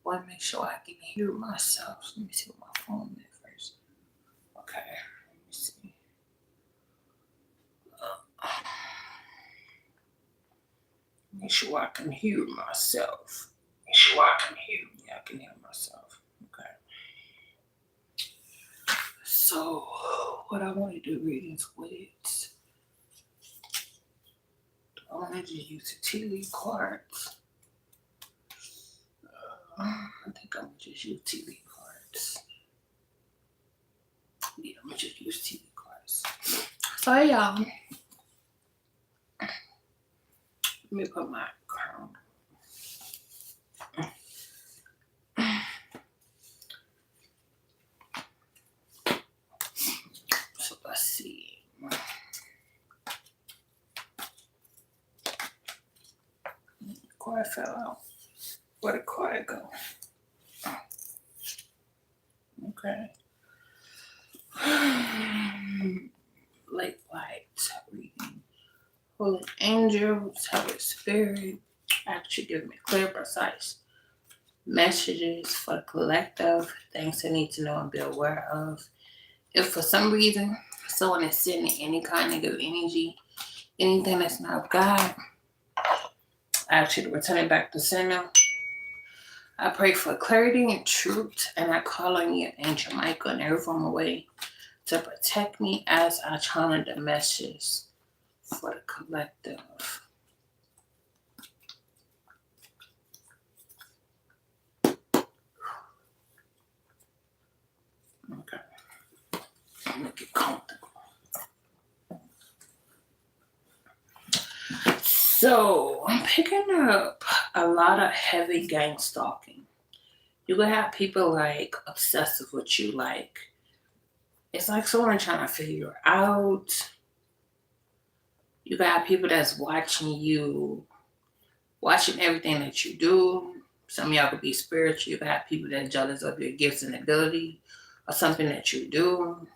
want to make sure I can hear myself. So let me see what my phone is first. Okay, let me see. Make sure I can hear myself. Make sure I can hear. Yeah, I can hear myself. Okay. So, what I want to do readings with. I want to just use the tea leaf cards. I think I'm gonna just use tea leaf cards. Yeah, I'm gonna just use tea leaf cards. So y'all, let me put my crown. So let's see. The card fell out. Where'd the card go? Okay. Lake light reading. Holy angels, Holy Spirit, actually give me clear, precise messages for the collective, things I need to know and be aware of. If for some reason someone is sending any kind of negative energy, anything that's not of God, I ask you to return it back to sender. I pray for clarity and truth, and I call on you, Angel Michael, in every form of way to protect me as I channel the message for the collective. Okay. Make it comfortable. So, I'm picking up a lot of heavy gang stalking. You could have people like obsessed with what you like. It's like someone trying to figure you out. You got people that's watching you, watching everything that you do. Some of y'all could be spiritual. You got people that are jealous of your gifts and ability or something that you do.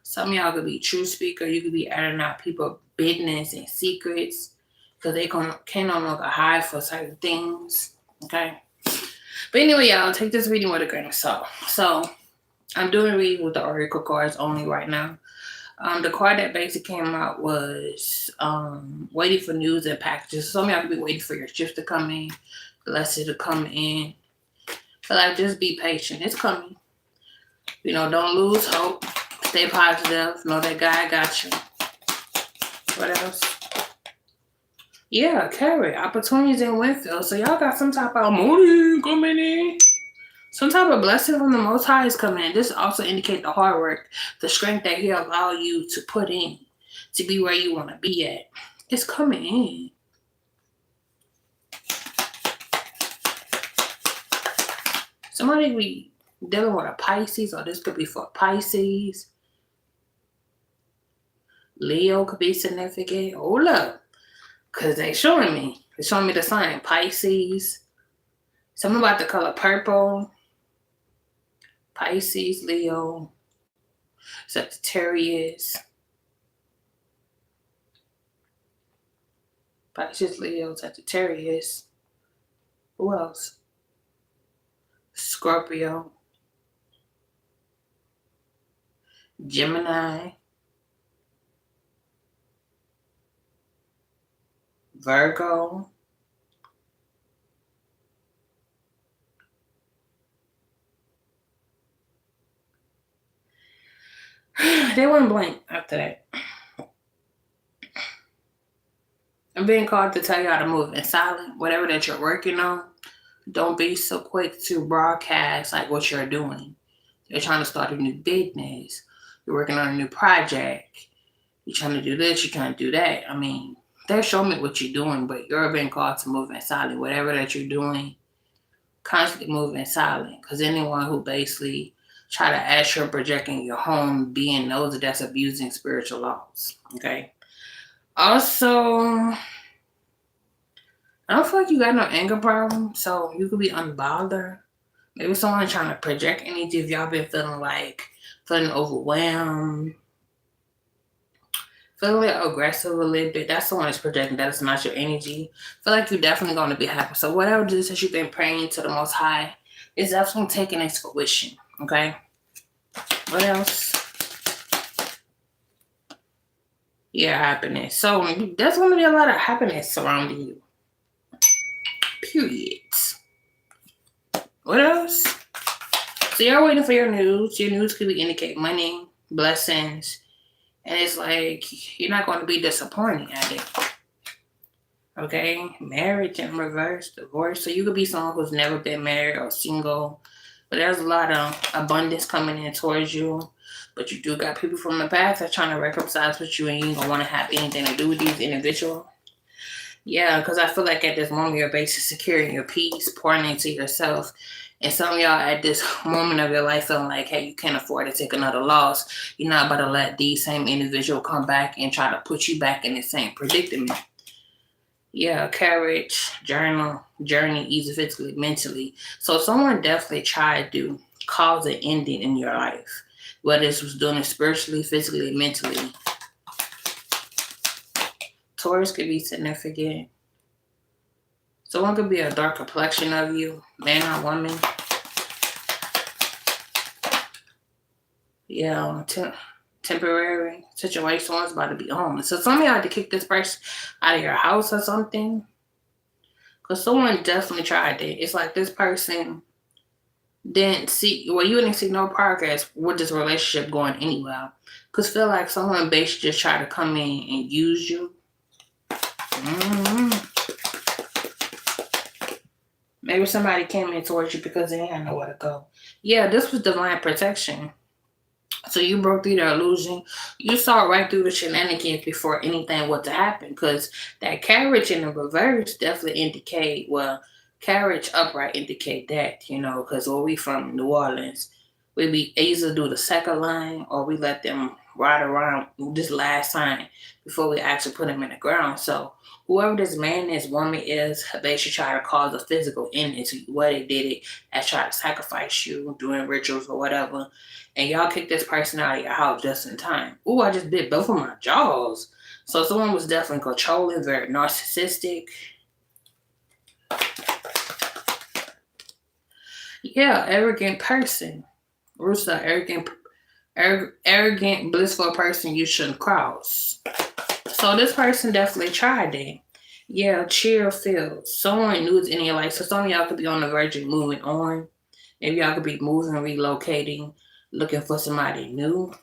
Some of y'all could be true speaker. You could be airing out people's business and secrets because they can no longer hide for certain things. Okay. But anyway, y'all, take this reading with a grain of salt. So, I'm doing a reading with the Oracle cards only right now. The card that basically came out was waiting for news and packages. Some of y'all could be waiting for your shift to come in, blessed to come in. But like, just be patient. It's coming. You know, don't lose hope. Stay positive. Know that God got you. What else? Yeah, carry opportunities in Winfield. So y'all got some type of money coming in. Some type of blessing from the Most High is coming in. This also indicates the hard work, the strength that He'll allow you to put in to be where you want to be at. It's coming in. Somebody be dealing with a Pisces, or this could be for Pisces. Leo could be significant. Hold up. Because they're showing me. They're showing me the sign. Pisces. Something about the color purple. Pisces, Leo, Sagittarius. Pisces, Leo, Sagittarius. Who else? Scorpio. Gemini. Virgo. They went blank after that. I'm being called to tell you how to move in silence. Whatever that you're working on, don't be so quick to broadcast like what you're doing. You're trying to start a new business. You're working on a new project. You're trying to do this. You're trying to do that. I mean, they're showing me what you're doing, but you're being called to move in silence. Whatever that you're doing, constantly move in silence. Because anyone who basically try to ask your projecting your home being knows that that's abusing spiritual laws. Okay. Also, I don't feel like you got no anger problem, so you could be unbothered. Maybe someone trying to project energy if y'all been feeling overwhelmed. Feeling aggressive a little bit. That's someone that's projecting. That is not your energy. Feel like you're definitely going to be happy. So whatever it is that you've been praying to the Most High is definitely taking its fruition. Okay. What else? Yeah, happiness. So there's going to be a lot of happiness surrounding you. Period. What else? So you're waiting for your news. Your news could be indicate money, blessings, and it's like you're not going to be disappointed at it. Okay, marriage in reverse, divorce. So you could be someone who's never been married or single, but there's a lot of abundance coming in towards you. But you do got people from the past that are trying to reconcile with you, and you don't want to have anything to do with these individuals. Yeah, because I feel like at this moment you're basically securing your peace, pouring into yourself. And some of y'all at this moment of your life feeling like, hey, you can't afford to take another loss. You're not about to let these same individual come back and try to put you back in the same predicament. Yeah, courage, journey, easy physically, mentally. So someone definitely tried to cause an ending in your life. Whether this was doing it spiritually, physically, mentally. Taurus could be significant. Someone could be a dark complexion of you, man or woman. Yeah, temporary situation. Someone's about to be homeless. So some of y'all had to kick this person out of your house or something. Because someone definitely tried that. It's like this person didn't see, well, you didn't see no progress with this relationship going anywhere. Because feel like someone basically just tried to come in and use you. Maybe somebody came in towards you because they didn't know where to go. Yeah, this was divine protection. So you broke through the illusion. You saw right through the shenanigans before anything was to happen. Because that carriage in the reverse definitely indicate, well, carriage upright indicate that, because when we from New Orleans, we be either do the second line or we let them ride around this last sign before we actually put them in the ground. So whoever this man, this woman is, they should try to cause a physical ending to you. Where they did it as try to sacrifice you, doing rituals or whatever. And y'all kicked this person out of your house just in time. Ooh, I just bit both of my jaws. So someone was definitely controlling, very narcissistic. Yeah, arrogant person. Rooster, arrogant, blissful person you shouldn't cross. So this person definitely tried it. Yeah, cheer filled. Someone new is in your life. So some of y'all could be on the verge of moving on. Maybe y'all could be moving, relocating, looking for somebody new.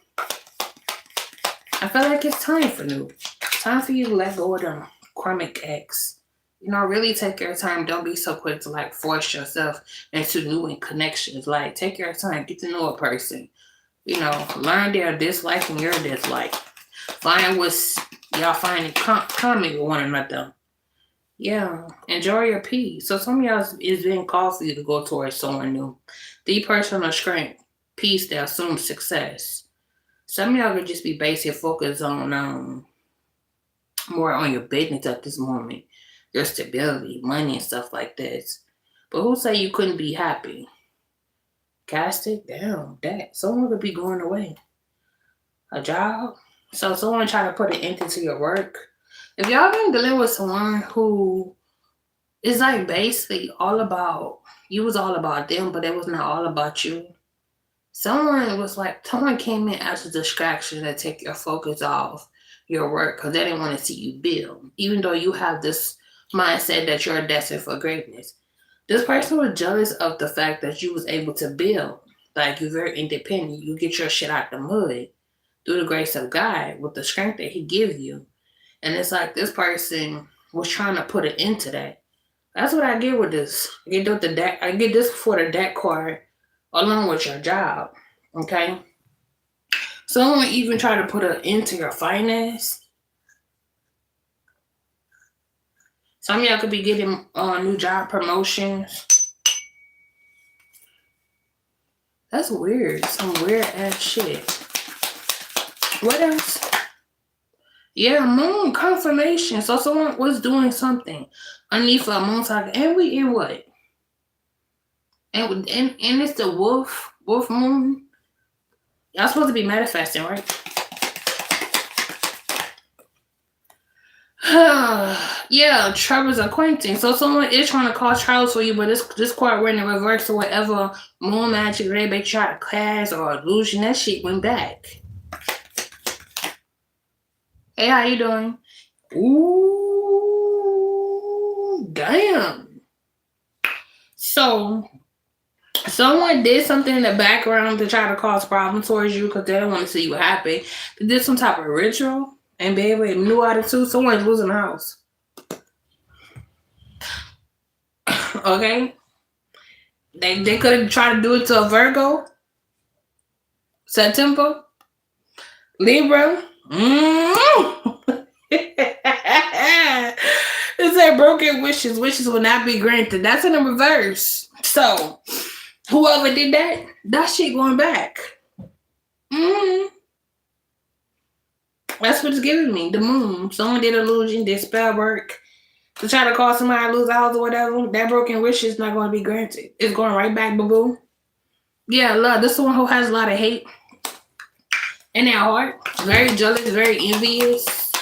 I feel like it's time for new. Time for you to let go of them karmic ex. Really take your time. Don't be so quick to force yourself into new connections. Take your time. Get to know a person. Learn their dislike and your dislike. Find what's y'all finding common with one another. Yeah, enjoy your peace. So some of y'all is being called for you to go towards someone new. The personal strength, peace that assumes success. Some of y'all could just be basing focus on more on your business at this moment, your stability, money and stuff like this. But who say you couldn't be happy? Cast it down. That someone could be going away. A job. So someone try to put an end into your work. If y'all been dealing with someone who is basically all about, you was all about them, but it was not all about you. Someone came in as a distraction to take your focus off your work because they didn't want to see you build. Even though you have this mindset that you're destined for greatness. This person was jealous of the fact that you was able to build. You're very independent. You get your shit out the mud through the grace of God with the strength that he gives you. And it's like this person was trying to put an end to that. That's what I get with this. I get this for the deck card along with your job. Okay? Someone even try to put an end to your finance. Some of y'all could be getting new job promotions. That's weird. Some weird ass shit. What else? Yeah, moon confirmation. So someone was doing something underneath a moon cycle. And we in what? And it's the wolf moon. Y'all supposed to be manifesting, right? Yeah, Trevor's acquaintance. So someone is trying to cause troubles for you, but this card went in reverse. So whatever moon magic they tried to cast or illusion, that shit went back. Hey, how you doing? Ooh, damn. So someone did something in the background to try to cause problems towards you because they don't want to see you happy. They did some type of ritual and baby knew attitude. Someone's losing the house. Okay? They could have tried to do it to a Virgo, September, Libra. It said broken wishes. Wishes will not be granted. That's in the reverse. So, whoever did that, that shit going back. That's what it's giving me. The moon. Someone did illusion, did spell work to try to cause somebody to lose a house or whatever. That broken wish is not going to be granted. It's going right back, boo-boo. Yeah, love. This is one who has a lot of hate in their heart. Very jealous, very envious.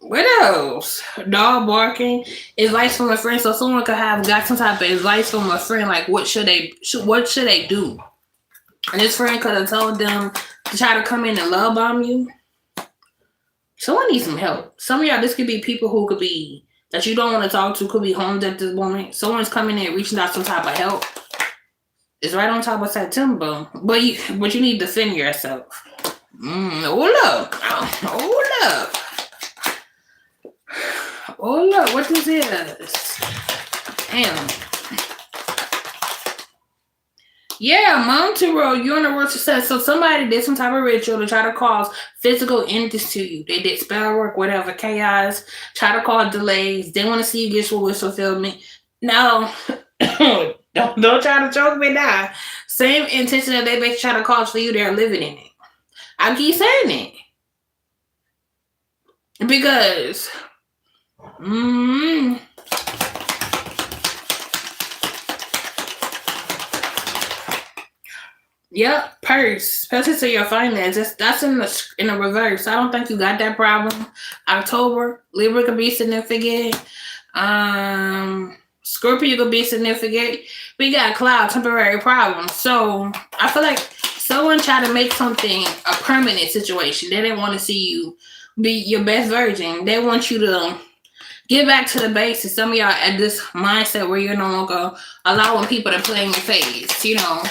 What else? Dog barking. Advice from a friend. So someone could have got some type of advice from a friend, like what should they do? And this friend could have told them to try to come in and love bomb you. Someone needs some help. Some of y'all, this could be people who could be that you don't want to talk to, could be homes at this moment. Someone's coming in reaching out some type of help. It's right on top of September. But you need to defend yourself. Hold up. Oh look, what this is? Damn. Yeah, Mountain Road, universal success. So somebody did some type of ritual to try to cause physical entities to you. They did spell work, whatever, chaos, try to cause delays. They want to see you get your wish fulfillment. No, don't try to choke me down. Same intention that they make try to cause for you, they're living in it. I keep saying it because. Yep, purse. Purse to your finances. That's in the reverse. I don't think you got that problem. October, Libra could be significant. Scorpio could be significant. We got cloud, temporary problems. So I feel like someone tried to make something a permanent situation. They didn't want to see you be your best version. They want you to get back to the basics. Some of y'all at this mindset where you're no longer allowing people to play in your face. You know,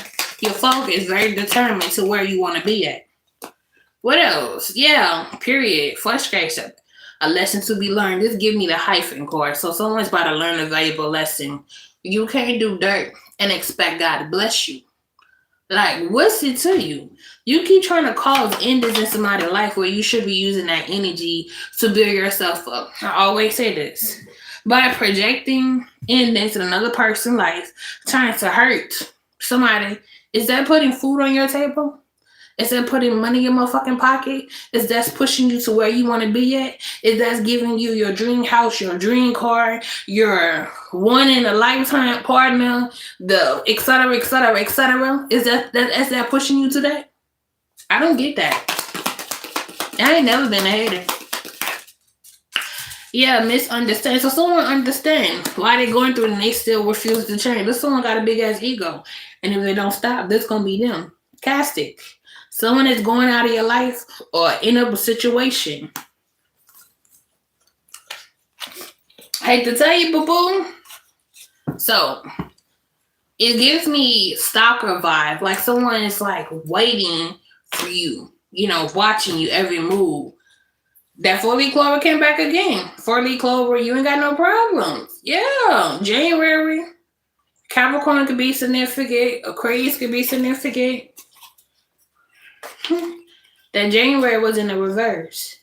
your focus very determined to where you want to be at. What else? Yeah, period. Frustration. A lesson to be learned. This give me the hyphen card. So someone's about to learn a valuable lesson. You can't do dirt and expect God to bless you. Like, what's it to you? You keep trying to cause endings in somebody's life where you should be using that energy to build yourself up. I always say this. By projecting endings in another person's life, trying to hurt somebody, is that putting food on your table? Is that putting money in your motherfucking pocket? Is that pushing you to where you want to be at? Is that giving you your dream house, your dream car, your one in a lifetime partner, the et cetera, et cetera, et cetera? Is that pushing you to that? I don't get that. I ain't never been a hater. Yeah, misunderstand. So someone understand why they're going through it and they still refuse to change. This someone got a big ass ego. And if they don't stop, this gonna be them. Cast it. Someone is going out of your life or in a situation. I hate to tell you, boo-boo. So, it gives me stalker vibe. Like someone is like waiting for you. You know, watching you every move. That 4-leaf clover came back again. 4-leaf clover, you ain't got no problems. Yeah, January. Capricorn could be significant. Aquarius could be significant. That January was in the reverse.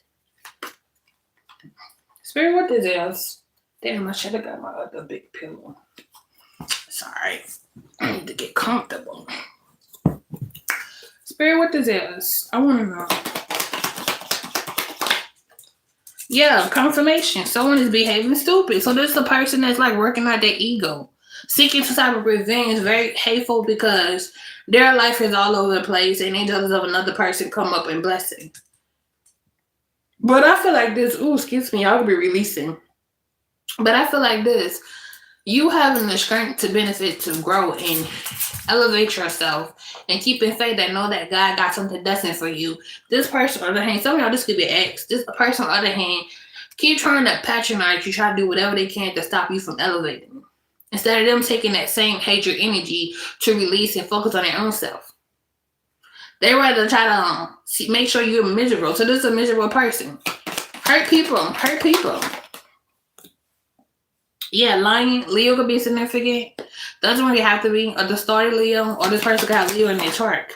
Spirit, what this is? Damn, I should have got my other big pillow. Sorry. I need to get comfortable. Spirit, what this is? I want to know. Yeah, confirmation. Someone is behaving stupid. So this is a person that's like working out their ego. Seeking some type of revenge, very hateful because their life is all over the place and they jealous of another person come up and bless it. But I feel like this, ooh, excuse me, y'all could be releasing. But I feel like this, you having the strength to benefit, to grow and elevate yourself and keep in faith that know that God got something destined for you. This person, on the other hand, some of y'all, this could be an ex. This person, on the other hand, keep trying to patronize you, try to do whatever they can to stop you from elevating. Instead of them taking that same hatred energy to release and focus on their own self. They rather try to make sure you're miserable. So this is a miserable person. Hurt people. Yeah, lying. Leo could be significant. Doesn't really have to be a distorted Leo, or this person got Leo in their chart.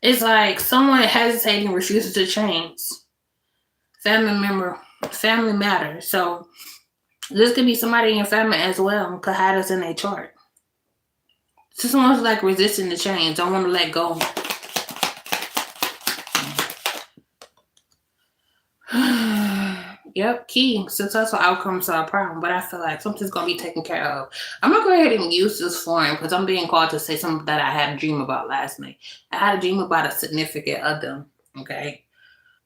It's like someone hesitating, refuses to change. Family matter. So this could be somebody in your family as well, could have this in their chart. So someone's like resisting the change, don't want to let go. Yep, key. Successful outcomes are a problem, but I feel like something's going to be taken care of. I'm going to go ahead and use this form because I'm being called to say something that I had a dream about last night. I had a dream about a significant other, okay?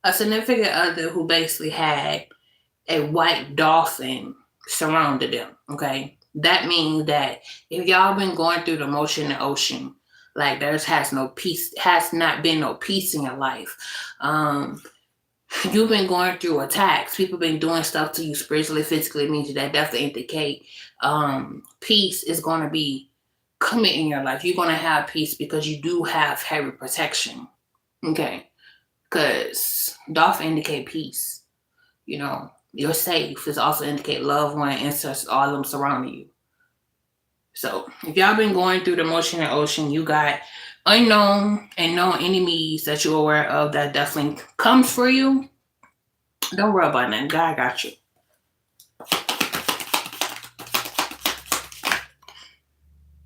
A significant other who basically had a white dolphin surrounded them, okay? That means that if y'all been going through the motion in the ocean, like has not been no peace in your life. You've been going through attacks. People been doing stuff to you spiritually, physically. It means that definitely indicate peace is going to be coming in your life. You're going to have peace because you do have heavy protection. Okay. Because dolphin indicate peace. You know, you're safe. This also indicate loved one, ancestors, all of them surrounding you. So if y'all been going through the motion and ocean, you got unknown and known enemies that you're aware of that definitely comes for you. Don't worry about that. God got you.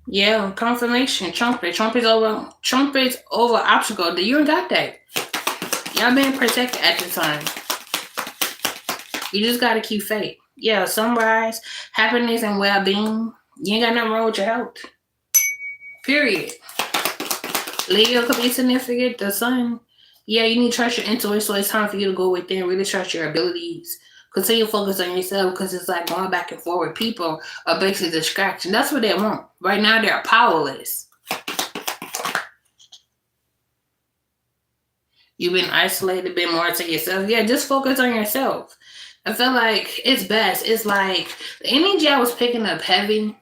Yeah, confirmation. Trumpet. Trumpet's over obstacle. You ain't got that. Y'all being protected at the time. You just gotta keep faith. Yeah, sunrise, happiness, and well-being. You ain't got nothing wrong with your health. Period. Leo could be significant. The sun. Yeah, you need to trust your intuition, so it's time for you to go within, really trust your abilities. Continue to focus on yourself because it's like going back and forth. People are basically distraction. That's what they want. Right now, they're powerless. You've been isolated, been more to yourself. Yeah, just focus on yourself. I feel like it's best. It's like the energy I was picking up heavy.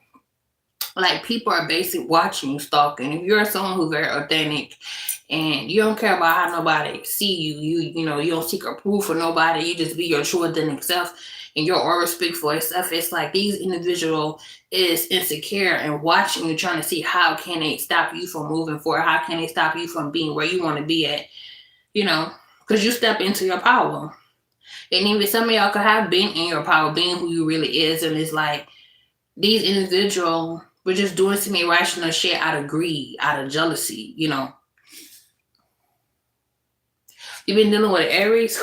Like people are basically watching you, stalking. If you're someone who's very authentic and you don't care about how nobody see you, you don't seek approval for nobody. You just be your true authentic self, and your aura speak for itself. It's like these individual is insecure and watching you, trying to see how can they stop you from moving forward. How can they stop you from being where you want to be at? Because you step into your power. And even some of y'all could have been in your power, being who you really is, and it's like these individuals were just doing some irrational shit out of greed, out of jealousy, You've been dealing with Aries?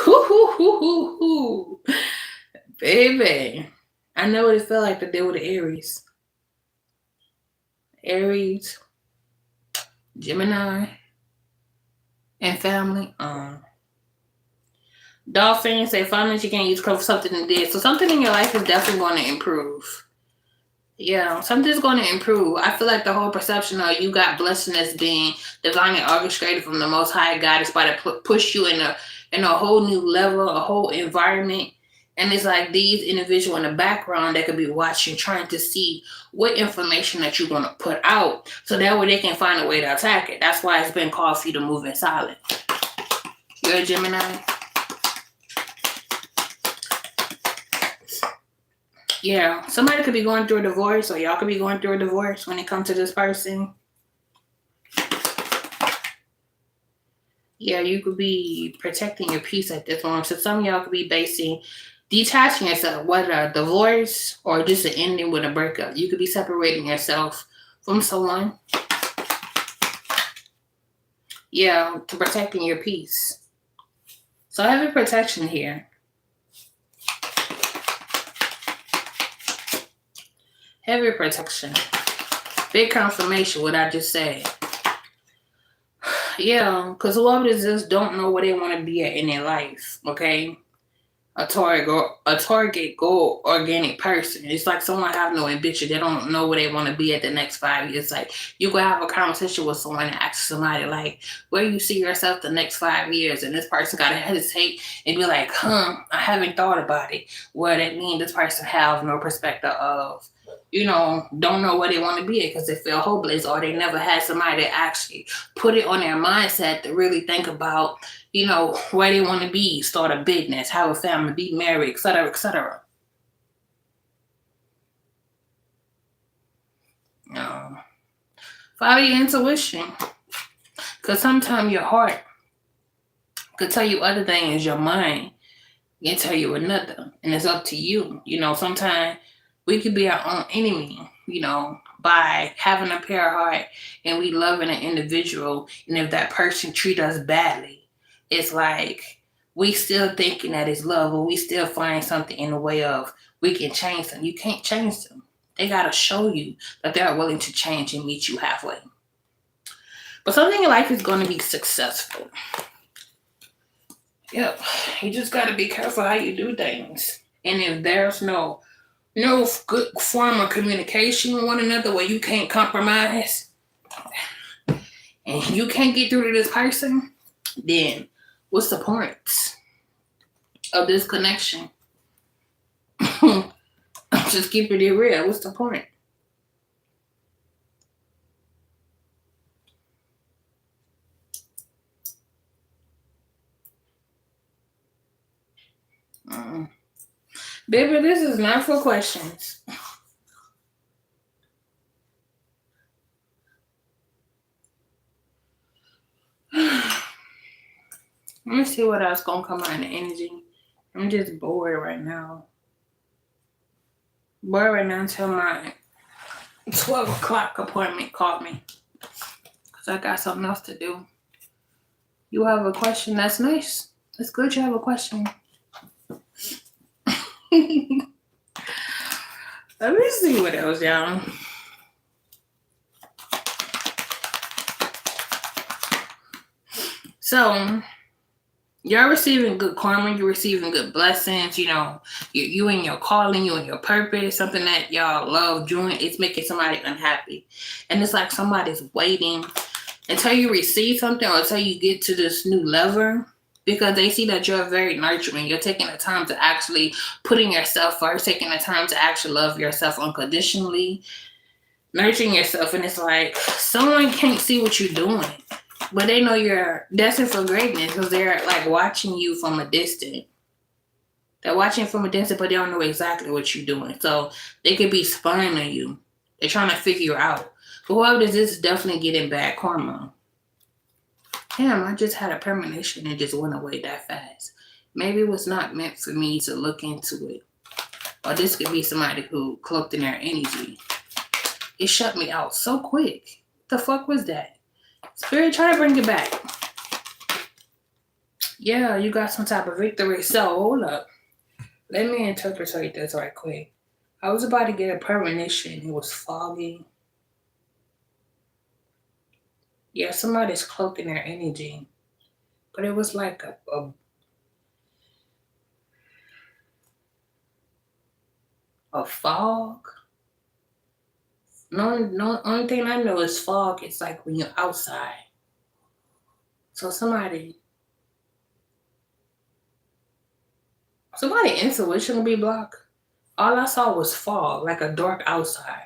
Baby. I know what it felt like to deal with Aries. Aries, Gemini, and family. Dolphins say finally you can't use code for something that did. So something in your life is definitely going to improve. Yeah, something's going to improve. I feel like the whole perception of you got blessing as being divinely orchestrated from the Most High God is about to push you in a whole new level, a whole environment. And it's like these individuals in the background that could be watching, trying to see what information that you're going to put out, so that way they can find a way to attack it. That's why it's been called for you to move in silent. You're a Gemini. Yeah, somebody could be going through a divorce, or y'all could be going through a divorce when it comes to this person. Yeah, you could be protecting your peace at this moment. So some of y'all could be detaching yourself, whether a divorce or just an ending with a breakup. You could be separating yourself from someone. Yeah, to protecting your peace. So I have a protection here. Heavy protection. Big confirmation, what I just said. Yeah, because whoever this is don't know where they want to be at in their life, okay? a target goal organic person. It's like someone have no ambition. They don't know where they want to be at the next 5 years. Like you go have a conversation with someone and ask somebody like, where you see yourself the next 5 years, and this person gotta hesitate and be like, I haven't thought about it. What that mean? This person have no perspective of, don't know where they want to be at because they feel hopeless, or they never had somebody to actually put it on their mindset to really think about, where they want to be, start a business, have a family, be married, etc., etc. Follow your intuition, because sometimes your heart could tell you other things, your mind can tell you another, and it's up to you. Sometimes we could be our own enemy, by having a pure heart and we loving an individual, and if that person treat us badly, it's like we still thinking that it's love, or we still find something in the way of we can change them. You can't change them. They gotta show you that they're willing to change and meet you halfway. But something in life is going to be successful. Yep, you just gotta be careful how you do things, and if there's no good form of communication with one another where you can't compromise and you can't get through to this person, then what's the point of this connection? Just keep it real. What's the point? Baby, this is not for questions. Let me see what else gonna come out in the energy. I'm just bored right now. Bored right now until my 12 o'clock appointment called me. Because I got something else to do. You have a question? That's nice. It's good you have a question. Let me see what else, y'all. So, you're receiving good karma. You're receiving good blessings. You and your calling, you and your purpose, something that y'all love doing. It's making somebody unhappy. And it's like somebody's waiting until you receive something or until you get to this new level, because they see that you're very nurturing. You're taking the time to actually putting yourself first, taking the time to actually love yourself unconditionally, nurturing yourself. And it's like someone can't see what you're doing, but they know you're destined for greatness because they're like watching you from a distance. They're watching from a distance, but they don't know exactly what you're doing. So they could be spying on you. They're trying to figure out. But whoever does this is definitely getting bad karma. Damn, I just had a premonition and just went away that fast. Maybe it was not meant for me to look into it. Or this could be somebody who cloaked in their energy. It shut me out so quick. The fuck was that? Spirit, try to bring it back. Yeah, you got some type of victory. So, hold up. Let me interpret this right quick. I was about to get a premonition. It was foggy. Yeah, somebody's cloaked in their energy. But it was like a fog. No, only thing I know is fog. It's like when you're outside. So somebody intuition will be blocked. All I saw was fog, like a dark outside.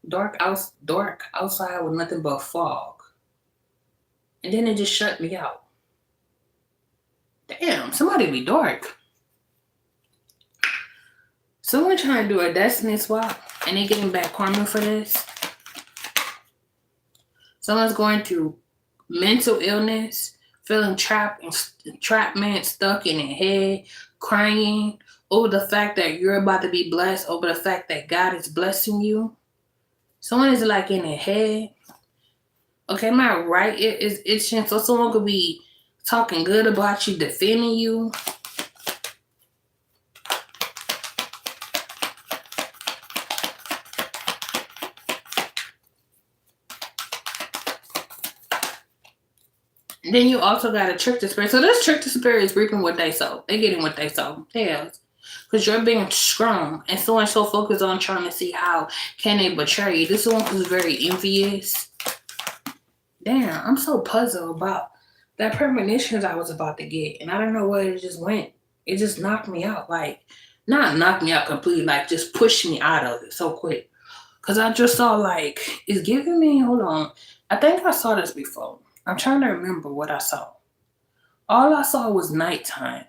Dark outside with nothing but fog. And then it just shut me out. Damn, somebody be dark. Someone trying to do a destiny swap and they getting back karma for this. Someone's going through mental illness, feeling entrapment, stuck in their head, crying over the fact that you're about to be blessed, over the fact that God is blessing you. Someone is like in their head. Okay, my right ear is itching, so someone could be talking good about you, defending you. And then you also got to trick the spirit. So this trick the spirit is reaping what they sow. They getting what they sow. Tails. Because you're being strong. And someone's so focused on trying to see how can they betray you. This one who's very envious. Damn, I'm so puzzled about that premonitions I was about to get. And I don't know where it just went. It just knocked me out. Like, not knocked me out completely. Like, just pushed me out of it so quick. Because I just saw, like, it's giving me, hold on. I think I saw this before. I'm trying to remember what I saw. All I saw was nighttime.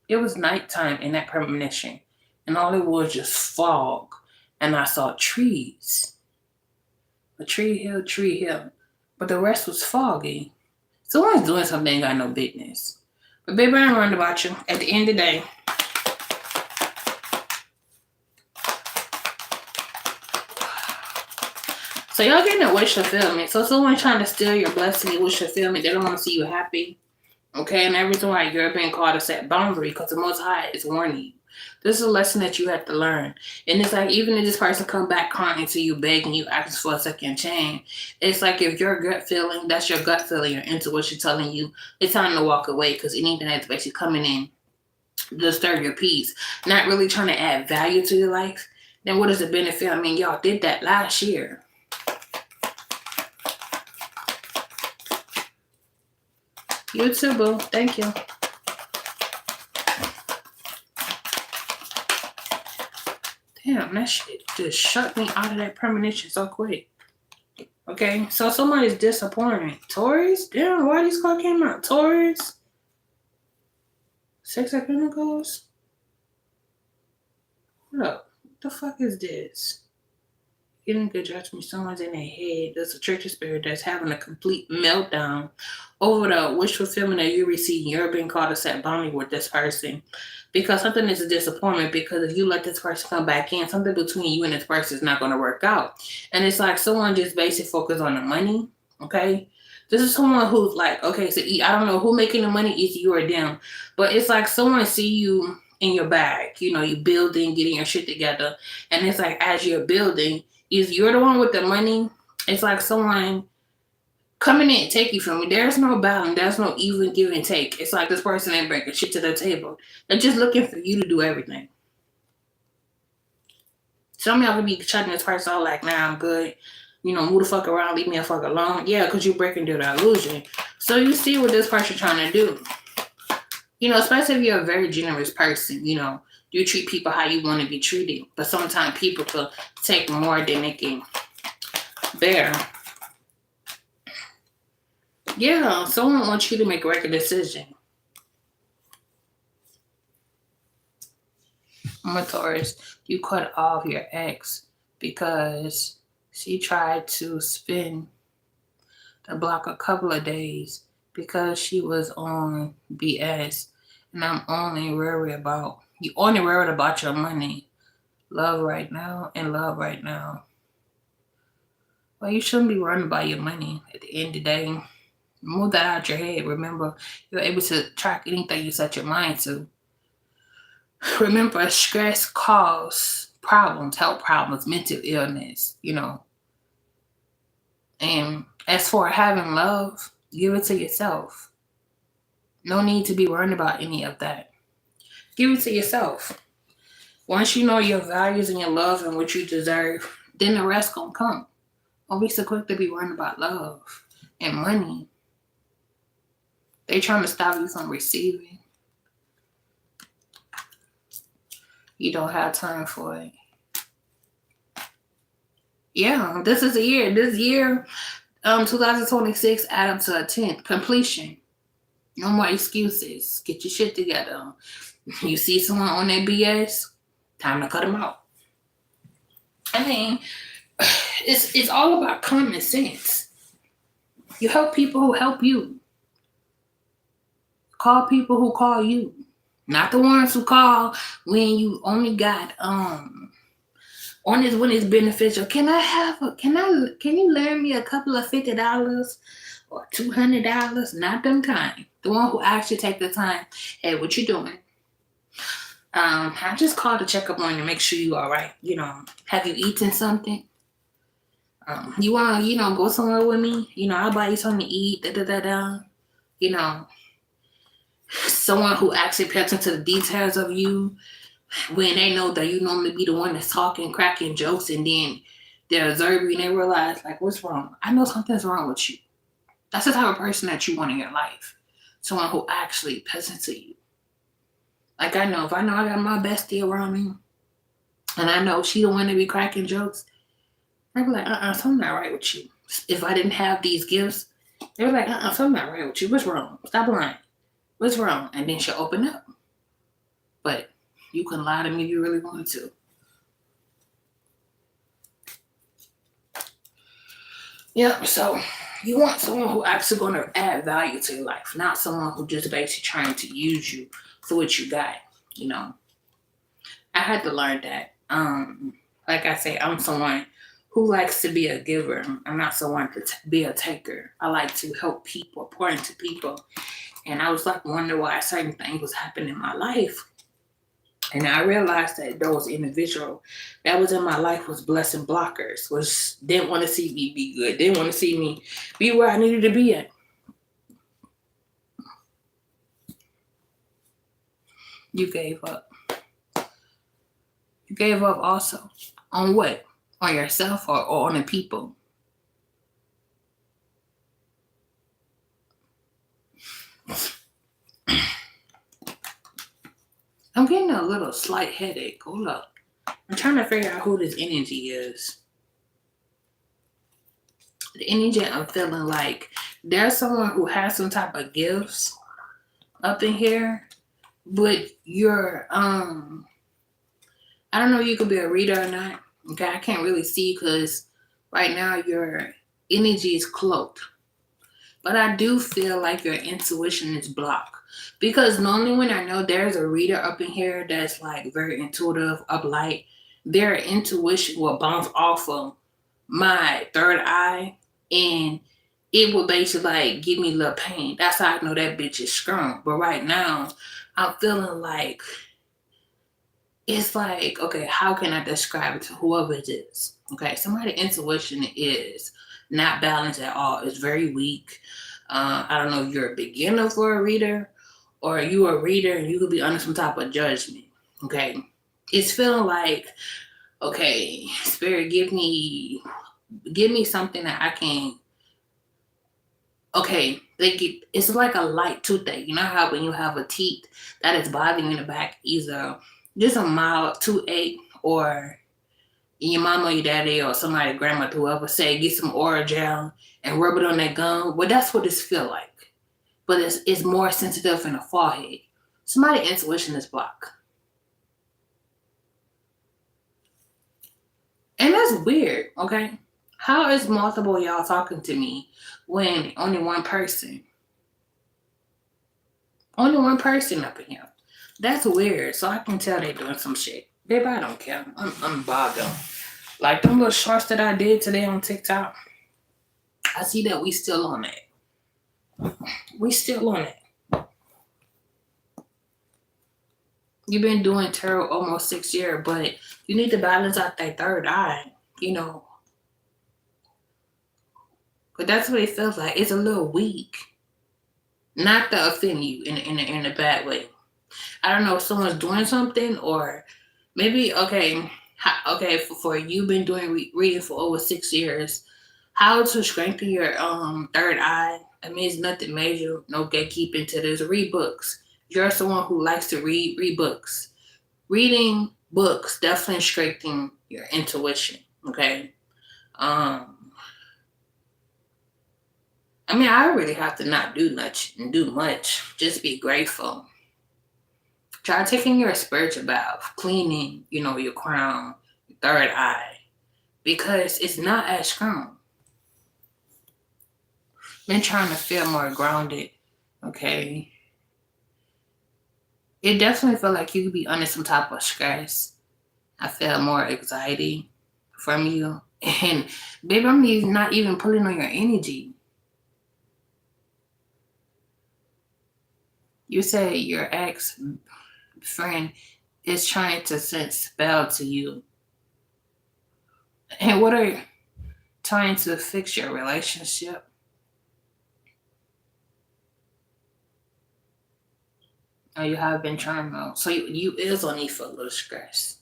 It was nighttime in that premonition. And all it was just fog. And I saw trees. A tree hill. But the rest was foggy. Someone's doing something they ain't got no business. But baby, I ain't worried about you. At the end of the day, so y'all getting a wish fulfillment. So someone trying to steal your blessing and wish fulfillment. They don't want to see you happy. Okay, and that reason why you're being called to set boundary, because the Most High is warning you. This is a lesson that you have to learn. And it's like, even if this person come back crying to you, begging you, asking for a second chance, it's like if your gut feeling, that's your gut feeling, your intuition telling you, it's time to walk away, because anything that's basically coming in to disturb your peace, not really trying to add value to your life, then what is the benefit? I mean, y'all did that last year. You too, boo. Thank you. Damn, that shit just shut me out of that premonition so quick. Okay, so somebody's disappointed. Taurus? Damn, why these cards came out? Taurus? Six of Pentacles? Hold up. What the fuck is this? Getting good judgment. Someone's in their head. There's a tricky spirit that's having a complete meltdown over the wish fulfillment that you receive. You're being called to set boundary with this person because something is a disappointment, because if you let this person come back in, something between you and this person is not going to work out. And it's like someone just basically focus on the money. Okay, this is someone who's like, okay, so I don't know who making the money, is you or them, but it's like someone see you in your bag, you know, you building, getting your shit together, and it's like as you're building, is you're the one with the money. It's like someone coming in and take you from me. There's no balance. There's no even give and take. It's like this person ain't bringing shit to the table. They're just looking for you to do everything. Some of y'all could be shutting this person out like, nah, I'm good. You know, move the fuck around, leave me the fuck alone. Yeah, because you're breaking through the illusion. So you see what this person trying to do. You know, especially if you're a very generous person, you know, you treat people how you want to be treated. But sometimes people could take more than they can bear. Yeah, someone wants you to make a record decision. I'm a Taurus. You cut off your ex because she tried to spin the block a couple of days because she was on BS. And I'm only worried about your money. Love right now and love right now. Well, you shouldn't be worried about your money. At the end of the day, move that out your head. Remember, you're able to track anything you set your mind to. Remember, stress causes problems, health problems, mental illness, you know. And as for having love, give it to yourself. No need to be worried about any of that. Give it to yourself. Once you know your values and your love and what you deserve, then the rest gonna come. Don't be so quick to be worrying about love and money. They trying to stop you from receiving. You don't have time for it. Yeah, this is a year. This year, 2026, add up to a 10th. Completion. No more excuses. Get your shit together. You see someone on their BS, time to cut them out. I mean, it's all about common sense. You help people who help you. Call people who call you. Not the ones who call when you only got on this when it's beneficial. Can you lend me a couple of $50 or $200? Not them kind. The one who actually take the time. Hey, what you doing? I just called to check up on you to make sure you all right. You know, have you eaten something? You want to, go somewhere with me? I'll buy you something to eat, You know, someone who actually pays attention to the details of you when they know that you normally be the one that's talking, cracking jokes, and then they're observing and they realize, like, what's wrong? I know something's wrong with you. That's the type of person that you want in your life. Someone who actually pays attention to you. Like, I know, if I know I got my bestie around me, and I know she the one to be cracking jokes, I'd be like, something not right with you. If I didn't have these gifts, they were like, something not right with you. What's wrong? Stop lying. What's wrong? And then she'll open up. But you can lie to me if you really want to. Yeah, so you want someone who actually going to add value to your life, not someone who just basically trying to use you for what you got. I had to learn that. Like I say, I'm someone who likes to be a giver. I'm not someone to be a taker. I like to help people, pour into people. And I was like wondering why certain things was happening in my life. And I realized that those individuals that was in my life was blessing blockers, was didn't want to see me be good, didn't want to see me be where I needed to be at. You gave up. You gave up also. On what? On yourself or on the people? I'm getting a little slight headache. Hold up. I'm trying to figure out who this energy is. The energy I'm feeling like there's someone who has some type of gifts up in here, but you're I don't know if you could be a reader or not. Okay, I can't really see because right now your energy is cloaked. But I do feel like your intuition is blocked. Because normally when I know there's a reader up in here that's like very intuitive, uplight, their intuition will bounce off of my third eye and it will basically like give me a little pain. That's how I know that bitch is strong. But right now, I'm feeling like it's like, okay, how can I describe it to whoever it is? Okay, somebody's intuition is not balanced at all. It's very weak. I don't know if you're a beginner for a reader or you a reader and you could be under some type of judgment. Okay, it's feeling like, okay, spirit, give me something that I can. Okay, it's like a light toothache. You know how when you have a teeth that is bothering you in the back, either just a mild toothache or your mama or your daddy or somebody, grandma, whoever say get some oral gel and rub it on that gum. Well, that's what this feel like. But it's more sensitive in the forehead. Somebody's intuition is blocked. And that's weird, okay? How is multiple y'all talking to me when only one person? Only one person up in here. That's weird. So I can tell they doing some shit. Baby, I don't care. I'm boggling. Like them little shorts that I did today on TikTok. I see that we still on it. We still on it. You've been doing tarot almost 6 years, but you need to balance out that third eye, But that's what it feels like. It's a little weak. Not to offend you in a bad way. I don't know if someone's doing something or maybe, okay, for you've been doing reading for over 6 years, how to strengthen your third eye. I mean, it's nothing major, no gatekeeping to this. Read books. You're someone who likes to read books. Reading books definitely strengthen your intuition. Okay. I mean, I really have to not do much and do much. Just be grateful. Try taking your spiritual bath, cleaning, your crown, your third eye, because it's not as strong. Been trying to feel more grounded, okay? It definitely felt like you could be under some type of stress. I felt more anxiety from you. And baby, I'm not even pulling on your energy. You say your ex-friend is trying to send spell to you. And what are trying to fix your relationship. Or you have been trying to. So you is on need for a little stress.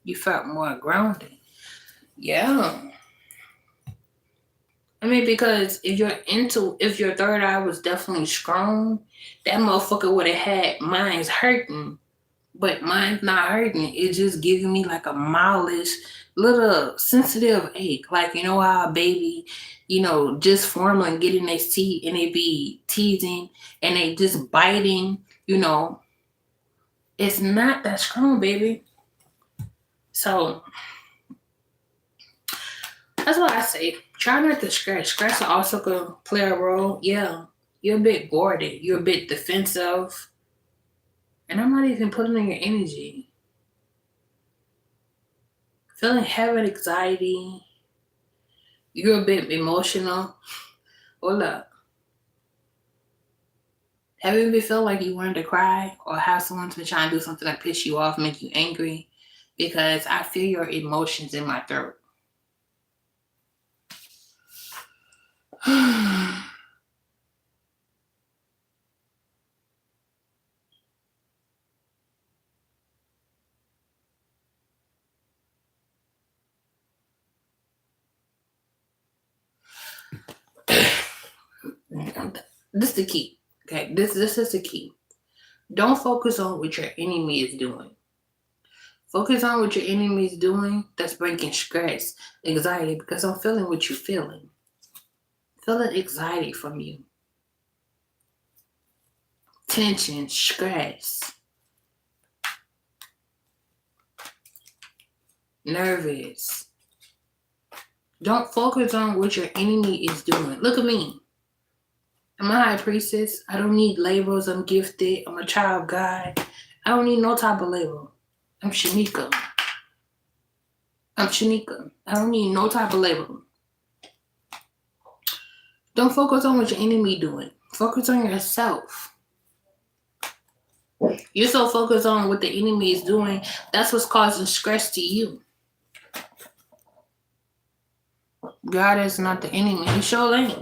You felt more grounded. Yeah. I mean, because if your third eye was definitely strong, that motherfucker would have had mine's hurting, but mine's not hurting. It's just giving me like a mildest, little sensitive ache. Like, you know how a baby, just forming, getting their teeth and they be teasing and they just biting, it's not that strong, baby. So that's why I say try not to stress. Stress also could play a role. Yeah, you're a bit guarded. You're a bit defensive. And I'm not even putting in your energy. Feeling heavy anxiety. You're a bit emotional. Hold up. Have you ever felt like you wanted to cry or have someone's been trying to do something that piss you off, make you angry? Because I feel your emotions in my throat. This is the key. Okay, this is the key. Don't focus on what your enemy is doing. Focus on what your enemy is doing that's bringing stress, anxiety, because I'm feeling what you're feeling. Feeling anxiety from you. Tension, stress. Nervous. Don't focus on what your enemy is doing. Look at me. I'm a high priestess. I don't need labels. I'm gifted. I'm a child of God. I don't need no type of label. I'm Shaneika. I don't need no type of label. Don't focus on what your enemy doing. Focus on yourself. You're so focused on what the enemy is doing, that's what's causing stress to you. God is not the enemy. He sure ain't.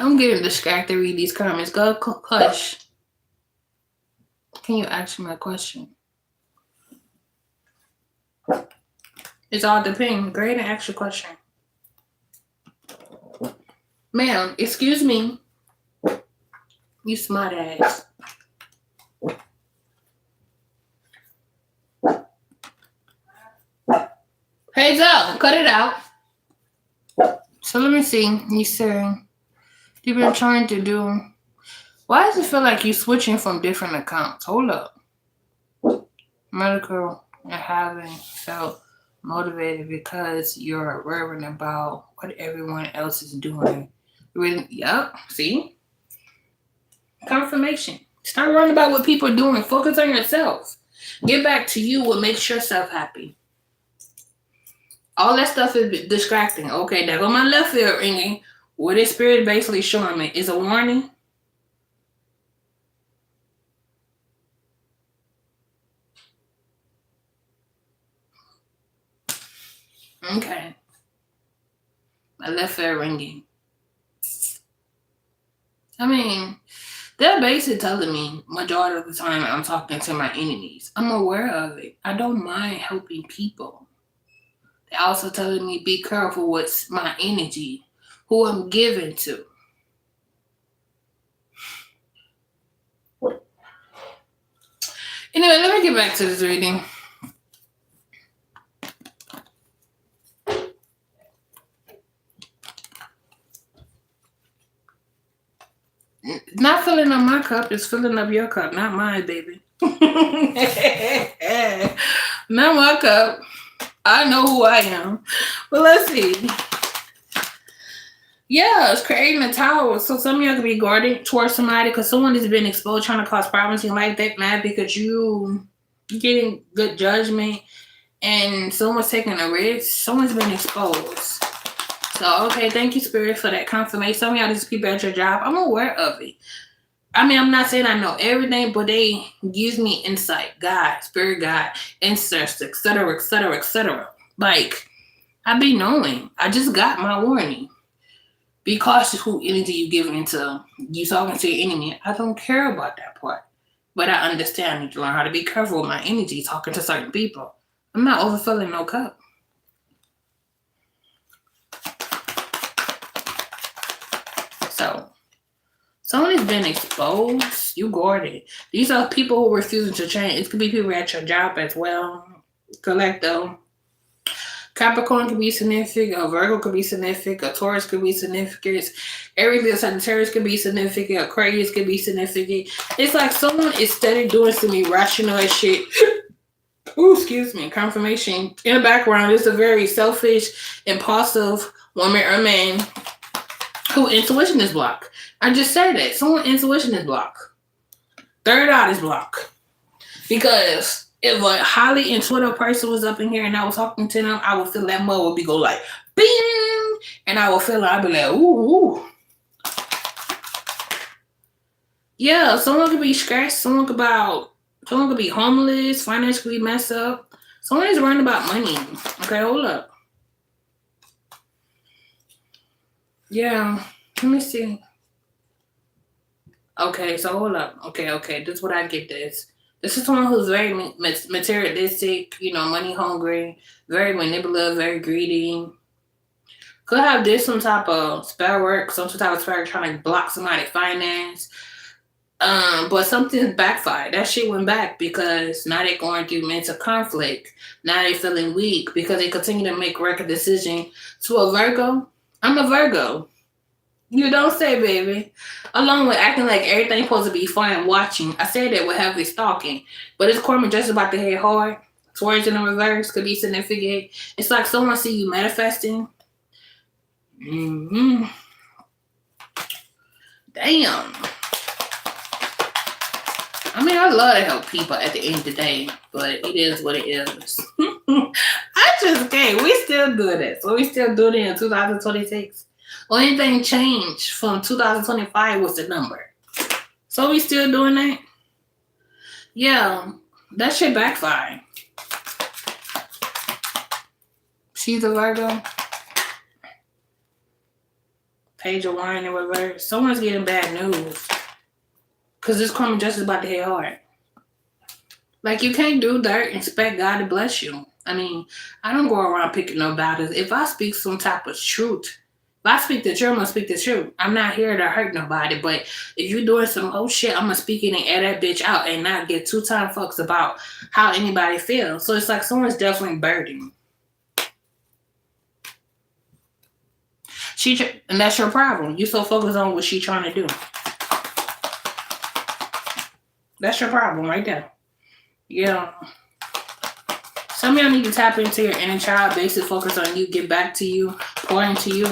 I'm getting distracted reading these comments. Go, hush. Can you ask me a question? It's all depending. Go ahead and ask your question. Ma'am, excuse me. You smart ass. Hey, Zoe, cut it out. So let me see. You said you've been trying to do. Why does it feel like you're switching from different accounts? Hold up. Medical and having felt motivated because you're worrying about what everyone else is doing. Yep. See? Confirmation. Stop worrying about what people are doing. Focus on yourself. Get back to you what makes yourself happy. All that stuff is distracting. Okay, there go my left ear ringing. What is spirit basically showing me is a warning. Okay. My left ear ringing. I mean, they're basically telling me majority of the time I'm talking to my enemies. I'm aware of it. I don't mind helping people. They're also telling me be careful what's my energy, who I'm giving to. Anyway, let me get back to this reading. It's not filling up my cup, it's filling up your cup, not mine, baby. Not my cup. I know who I am. But let's see. Yeah, it's creating a tower. So some of y'all could be guarding towards somebody because someone has been exposed trying to cause problems in life. That mad because you getting good judgment and someone's taking a risk. Someone's been exposed. So, okay, thank you, Spirit, for that confirmation. Some of y'all just people at your job. I'm aware of it. I mean, I'm not saying I know everything, but they give me insight. God, Spirit God, ancestors, etc., etc., etc. Like, I be knowing. I just got my warning. Be cautious who energy you give into. You talking to your enemy. I don't care about that part. But I understand I need to learn how to be careful with my energy talking to certain people. I'm not overfilling no cup. So, someone has been exposed. You guarded. These are people who are refusing to change. It could be people at your job as well. Collecto. Capricorn could be significant, a Virgo could be significant, a Taurus could be significant, Aries and Sagittarius could be significant, Aquarius could be significant. It's like someone is steady doing some irrational shit. Ooh, excuse me, confirmation. In the background, it's a very selfish, impulsive woman or man who intuition is blocked. I just said that. Someone intuition is blocked. Third eye is blocked. Because if a highly intuitive person was up in here and I was talking to them, I would feel that mud would be go like, bing! And I would feel like, I'd be like, ooh. Yeah, someone could be scratched. Someone could be homeless. Finance could be messed up. Someone is worrying about money. Okay, hold up. Yeah, let me see. Okay, so hold up. Okay. This is what I get this. This is someone who's very materialistic, money hungry, very manipulative, very greedy. Could have did some type of spell work, some type of spell trying to block somebody's finance. But something's backfired. That shit went back because now they're going through mental conflict. Now they're feeling weak because they continue to make record decision to a Virgo. I'm a Virgo. You don't say, baby. Along with acting like everything's supposed to be fine watching. I said that with heavy stalking. But it's karma just about to hit hard. Towards in the reverse could be significant. It's like someone see you manifesting. Mm-hmm. Damn. I mean, I love to help people at the end of the day, but it is what it is. I just can't. We still do this. So we still do it in 2026. Only thing changed from 2025 was the number. So we still doing that? Yeah, that shit backfired. She's a Virgo. Page of wine in reverse. Someone's getting bad news. Because this karma just is about to hit hard. Like, you can't do dirt and expect God to bless you. I mean, I don't go around picking no battles. If I speak some type of truth, if I speak the truth, I'm going to speak the truth. I'm not here to hurt nobody. But if you're doing some whole shit, I'm going to speak it and air that bitch out and not get two-time fucks about how anybody feels. So it's like someone's definitely burdened. And that's your problem. You so focused on what she's trying to do. That's your problem right there. Yeah. Some of y'all need to tap into your inner child, basic focus on you, get back to you, pour into you.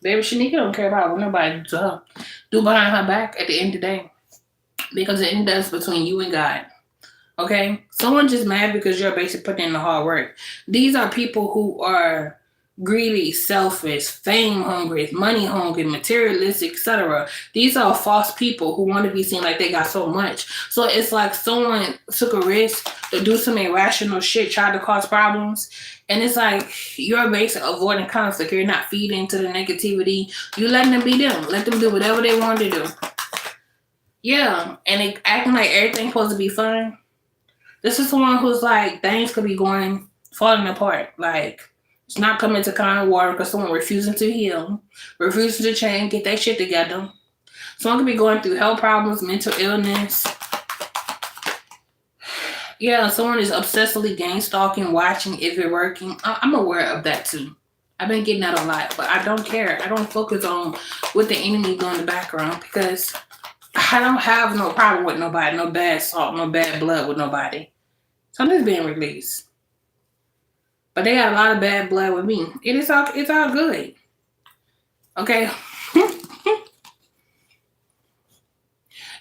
Baby Shaneika don't care about what nobody do behind her back at the end of the day. Because the end is between you and God. Okay? Someone just mad because you're basically putting in the hard work. These are people who are greedy, selfish, fame hungry, money hungry, materialistic, etc. These are false people who want to be seen like they got so much. So it's like someone took a risk to do some irrational shit, tried to cause problems. And it's like you're basically avoiding conflict. You're not feeding into the negativity. You letting them be them. Let them do whatever they want to do. Yeah. And they acting like everything's supposed to be fun. This is someone who's like, things could be falling apart. Like, it's not coming to kind water because someone refusing to heal, refusing to change, get that shit together. Someone could be going through health problems, mental illness. Yeah, someone is obsessively game stalking, watching if it's working. I'm aware of that too. I've been getting that a lot, but I don't care. I don't focus on what the enemy doing in the background because I don't have no problem with nobody, no bad salt, no bad blood with nobody. Something's being released. But they got a lot of bad blood with me. It's all good. Okay?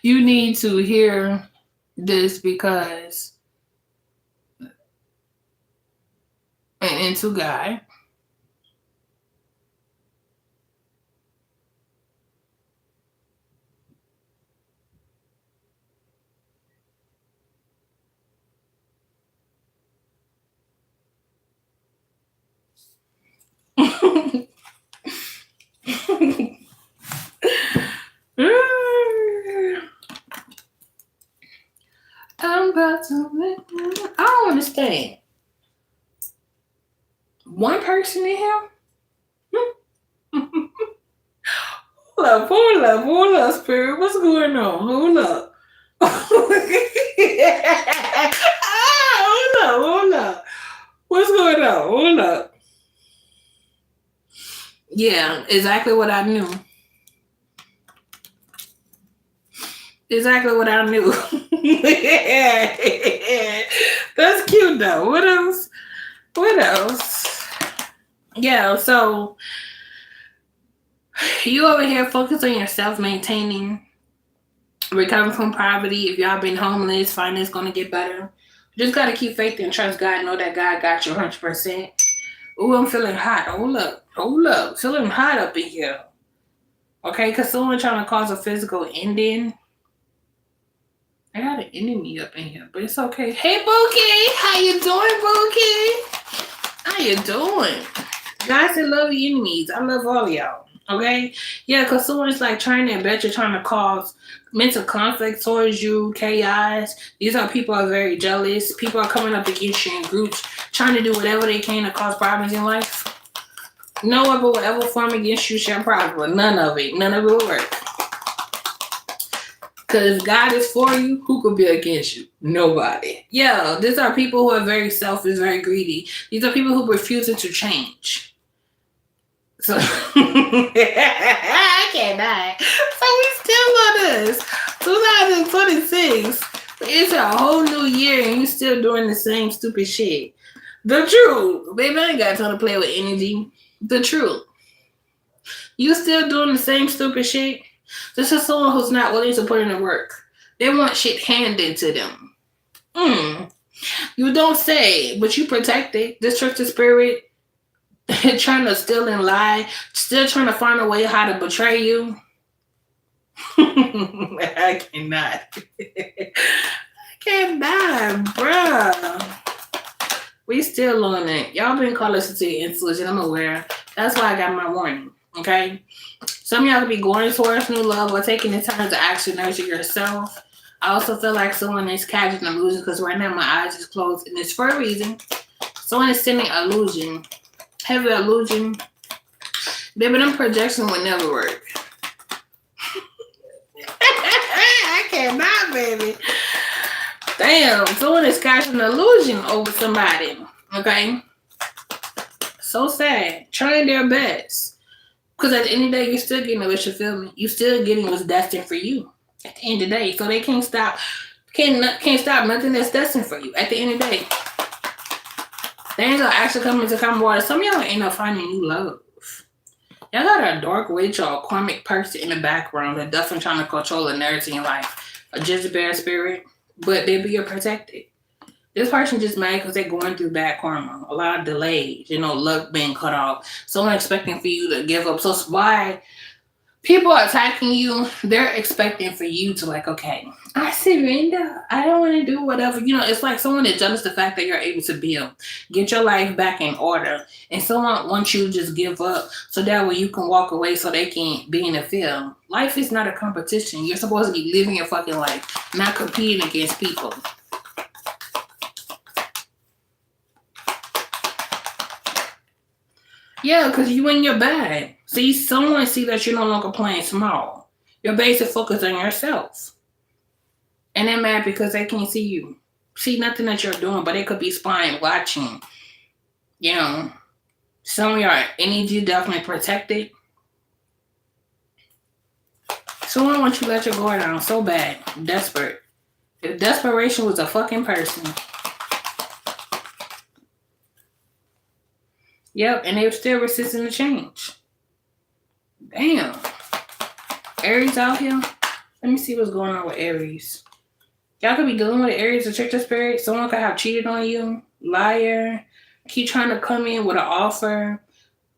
You need to hear this because an into guy. I'm about to. I don't understand. One person in here? Hold up, spirit. What's going on? Hold up. Hold up. What's going on? Hold up. Yeah, exactly what I knew. Exactly what I knew. That's cute though. What else? Yeah, so you over here focus on yourself, maintaining, recovering from poverty. If y'all been homeless, finance gonna get better. Just gotta keep faith and trust God. Know that God got you 100%. Ooh, I'm feeling hot. Hold up. Feeling hot up in here. Okay, because someone trying to cause a physical ending. I got an enemy up in here, but it's okay. Hey, Bookie. How you doing, Bookie? How you doing? Guys that love your enemies. I love all of y'all. Okay? Yeah, because someone's like trying to cause mental conflict towards you, chaos. These are people who are very jealous. People are coming up against you in groups, trying to do whatever they can to cause problems in life. No weapon will ever form against you shall prosper. None of it will work. Because if God is for you, who could be against you? Nobody. Yeah, these are people who are very selfish, very greedy. These are people who refuse to change. So, I cannot. So we still on this. 2026. It's a whole new year and you still doing the same stupid shit. The truth. Baby, I ain't got time to play with energy. The truth. You still doing the same stupid shit? This is someone who's not willing to put in the work. They want shit handed to them. You don't say, but you protect it. Destructive spirit trying to steal and lie, still trying to find a way how to betray you. I cannot. Bruh. We still on it. Y'all been calling us to your intuition. I'm aware. That's why I got my warning. Okay? Some of y'all could be going towards new love or taking the time to actually nurture yourself. I also feel like someone is catching an illusion because right now my eyes is closed and it's for a reason. Someone is sending illusion. Heavy illusion. Baby, them projections would never work. I cannot, baby. Damn, someone is catching an illusion over somebody. Okay? So sad. Trying their best. Because at the end of the day, you're still getting what you feel me. You still getting what's destined for you. At the end of the day. So they can't stop nothing that's destined for you. At the end of the day. Things are actually coming to come water. Some of y'all ain't up finding new love. Y'all got a dark witch or a karmic person in the background that definitely trying to control the narrative in your life. A Jezebel spirit. But they be protected. This person just mad because they're going through bad karma. A lot of delays. Luck being cut off. Someone expecting for you to give up. So it's why people are attacking you. They're expecting for you to okay, I surrender. I don't want to do whatever. It's like someone is jealous of the fact that you're able to build. Get your life back in order. And someone wants you to just give up so that way you can walk away so they can be in the field. Life is not a competition. You're supposed to be living your fucking life, not competing against people. Yeah, because you in your bag. See, someone see that you're no longer playing small. You're basically focused on yourself. And they're mad because they can't see you. See nothing that you're doing, but they could be spying, watching. Some of your energy definitely protected. Someone wants you to let your guard down so bad. Desperate. If desperation was a fucking person. Yep, and they're still resisting the change. Damn. Aries out here. Let me see what's going on with Aries. Y'all could be dealing with Aries or trickster spirit. Someone could have cheated on you. Liar. Keep trying to come in with an offer.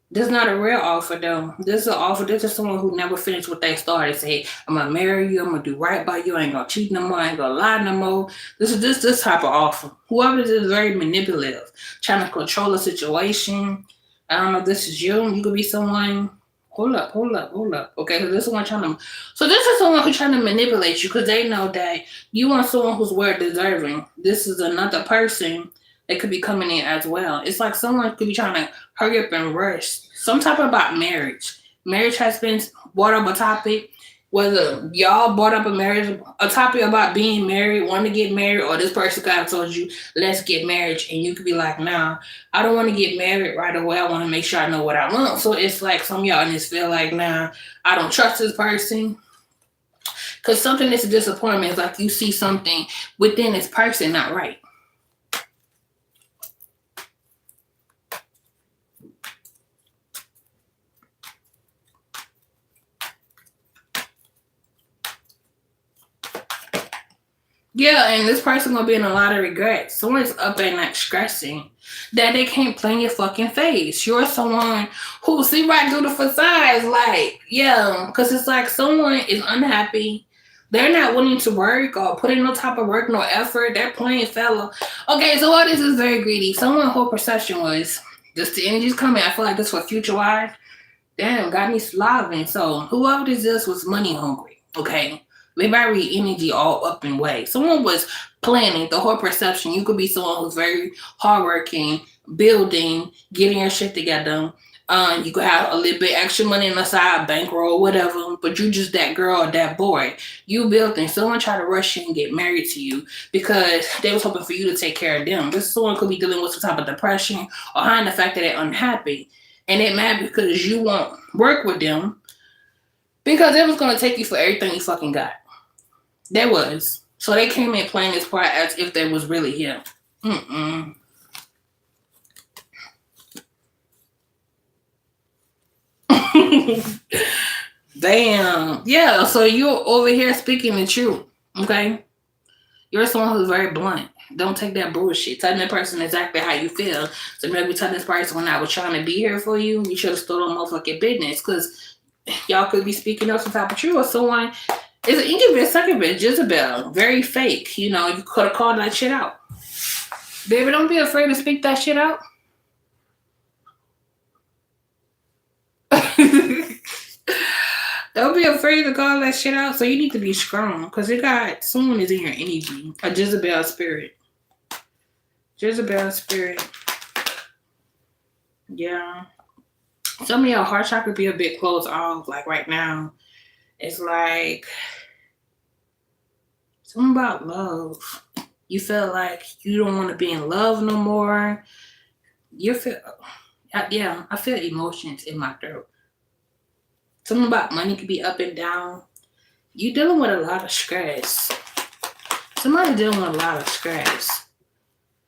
This is not a real offer though. This is an offer. This is someone who never finished what they started. Say, I'm gonna marry you. I'm gonna do right by you. I ain't gonna cheat no more. I ain't gonna lie no more. This is this type of offer. Whoever this is very manipulative, trying to control a situation. I don't know if this is you. You could be someone. Hold up. Okay, so this is someone trying to. So this is someone who's trying to manipulate you because they know that you want someone who's well deserving. This is another person that could be coming in as well. It's like someone could be trying to hurry up and rush. Some type about marriage. Marriage has been brought up a topic. Whether y'all brought up a topic about being married, wanting to get married, or this person could have told you, let's get married. And you could be like, nah, I don't want to get married right away. I want to make sure I know what I want. So it's like some of y'all just feel like, nah, I don't trust this person. Because something that's a disappointment is like you see something within this person not right. Yeah, and this person gonna be in a lot of regret. Someone's up at night stressing that they can't play in your fucking face. You're someone who see right through the facade. Like, yeah, because it's like someone is unhappy. They're not willing to work or put in no type of work, no effort. They're plain fellow. Okay, so all this is very greedy. Someone whole perception was just the energy's coming. I feel like this for future wife. Damn, got me slobbing. So whoever this is was money hungry. Okay. Maybe I read energy all up in way. Someone was planning the whole perception. You could be someone who's very hardworking, building, getting your shit together. You could have a little bit extra money on the side, bankroll, whatever, but you just that girl or that boy. You building. Someone tried to rush you and get married to you because they was hoping for you to take care of them. This someone could be dealing with some type of depression or hiding the fact that they're unhappy. And they're mad because you won't work with them because it was going to take you for everything you fucking got. There was. So they came in playing this part as if they was really him. Damn. Yeah, so you're over here speaking the truth. Okay? You're someone who's very blunt. Don't take that bullshit. Tell that person exactly how you feel. So maybe tell this person when I was trying to be here for you, you should have stood on motherfucking business. Because y'all could be speaking up some type of truth or someone. It's an incubus, succubus, Jezebel. Very fake. You know, you could have called that shit out. Baby, don't be afraid to speak that shit out. Don't be afraid to call that shit out. So you need to be strong. Because it got someone is in your energy. A Jezebel spirit. Jezebel spirit. Yeah. Some of your heart chakra be a bit closed off. Like right now. It's like something about love. You feel like you don't want to be in love no more. I feel emotions in my throat. Something about money could be up and down. You dealing with a lot of stress. Somebody dealing with a lot of stress.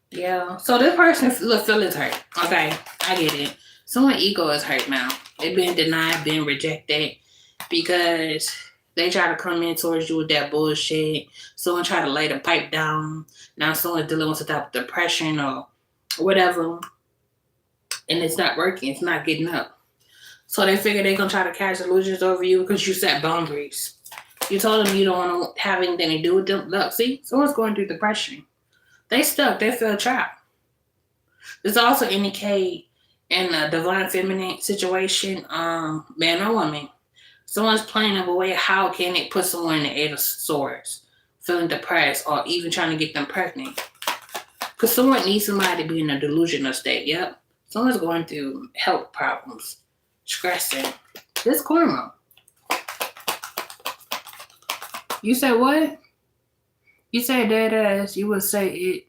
Yeah. So this person feelings hurt. Okay, I get it. Someone's ego is hurt now. They've been denied, been rejected. Because they try to come in towards you with that bullshit. Someone try to lay the pipe down. Now someone's dealing with some type of depression or whatever. And it's not working. It's not getting up. So they figure they're going to try to cast illusions over you because you set boundaries. You told them you don't want to have anything to do with them. Look, see? Someone's going through depression. They stuck. They feel trapped. This also indicate in a divine feminine situation, man or woman. Someone's playing of a way, how can it put someone in the Eight of Swords, feeling depressed, or even trying to get them pregnant? Because someone needs somebody to be in a delusional state, yep. Someone's going through health problems, stressing. This karma. You said what? You said dead ass. You would say it.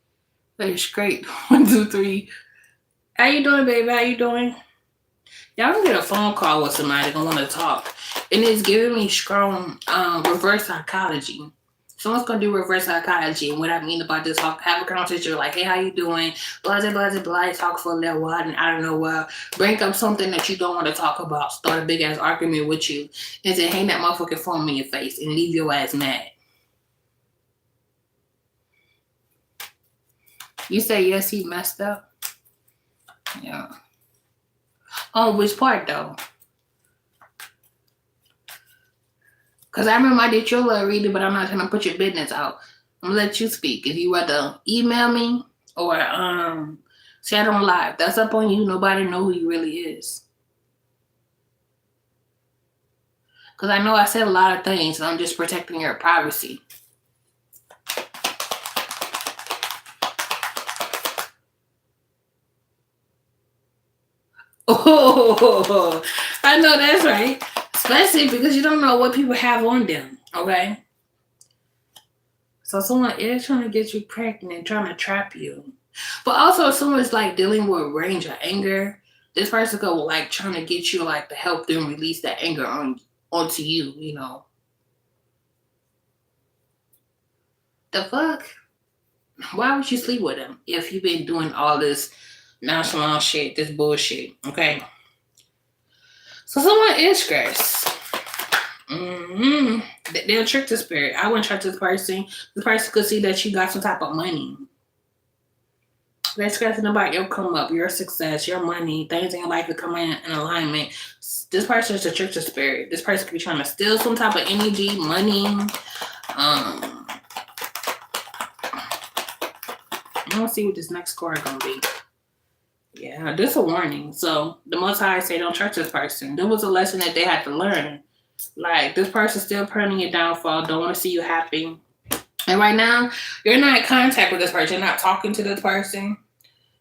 Say straight. 1, 2, 3. How you doing, baby? How you doing? Y'all can get a phone call with somebody gonna want to talk. And it's giving me strong reverse psychology. Someone's gonna do reverse psychology, and what I mean about this, have a conversation like, "Hey, how you doing?" Blah blah blah blah. Talk for a little while, and I don't know what. Bring up something that you don't want to talk about. Start a big ass argument with you, and then hang that motherfucking phone in your face and leave your ass mad. You say yes, he messed up. Yeah. Oh, which part though? Because I remember I did your little reading, but I'm not trying to put your business out. I'm gonna let you speak. If you rather email me or chat on live, that's up on you. Nobody know who you really is. Because I know I said a lot of things, and I'm just protecting your privacy. Oh, I know that's right. Especially because you don't know what people have on them, okay? So someone is trying to get you pregnant and trying to trap you. But also if someone's like dealing with range of anger, this person could like trying to get you like to help them release that anger onto you, you know. The fuck? Why would you sleep with him if you've been doing all this nonchalant shit, this bullshit, okay? So someone is stressed. They'll trick the spirit. I wouldn't trust this person. The person could see that you got some type of money. They're stressing about your come up, your success, your money, things in your life to come in alignment. This person is a trick the spirit. This person could be trying to steal some type of energy, money. I don't see what this next score is gonna be. Yeah, this is a warning. So the Most High say don't trust this person. There was a lesson that they had to learn. Like, this person's still planning your downfall, don't want to see you happy. And right now, you're not in contact with this person. You're not talking to this person.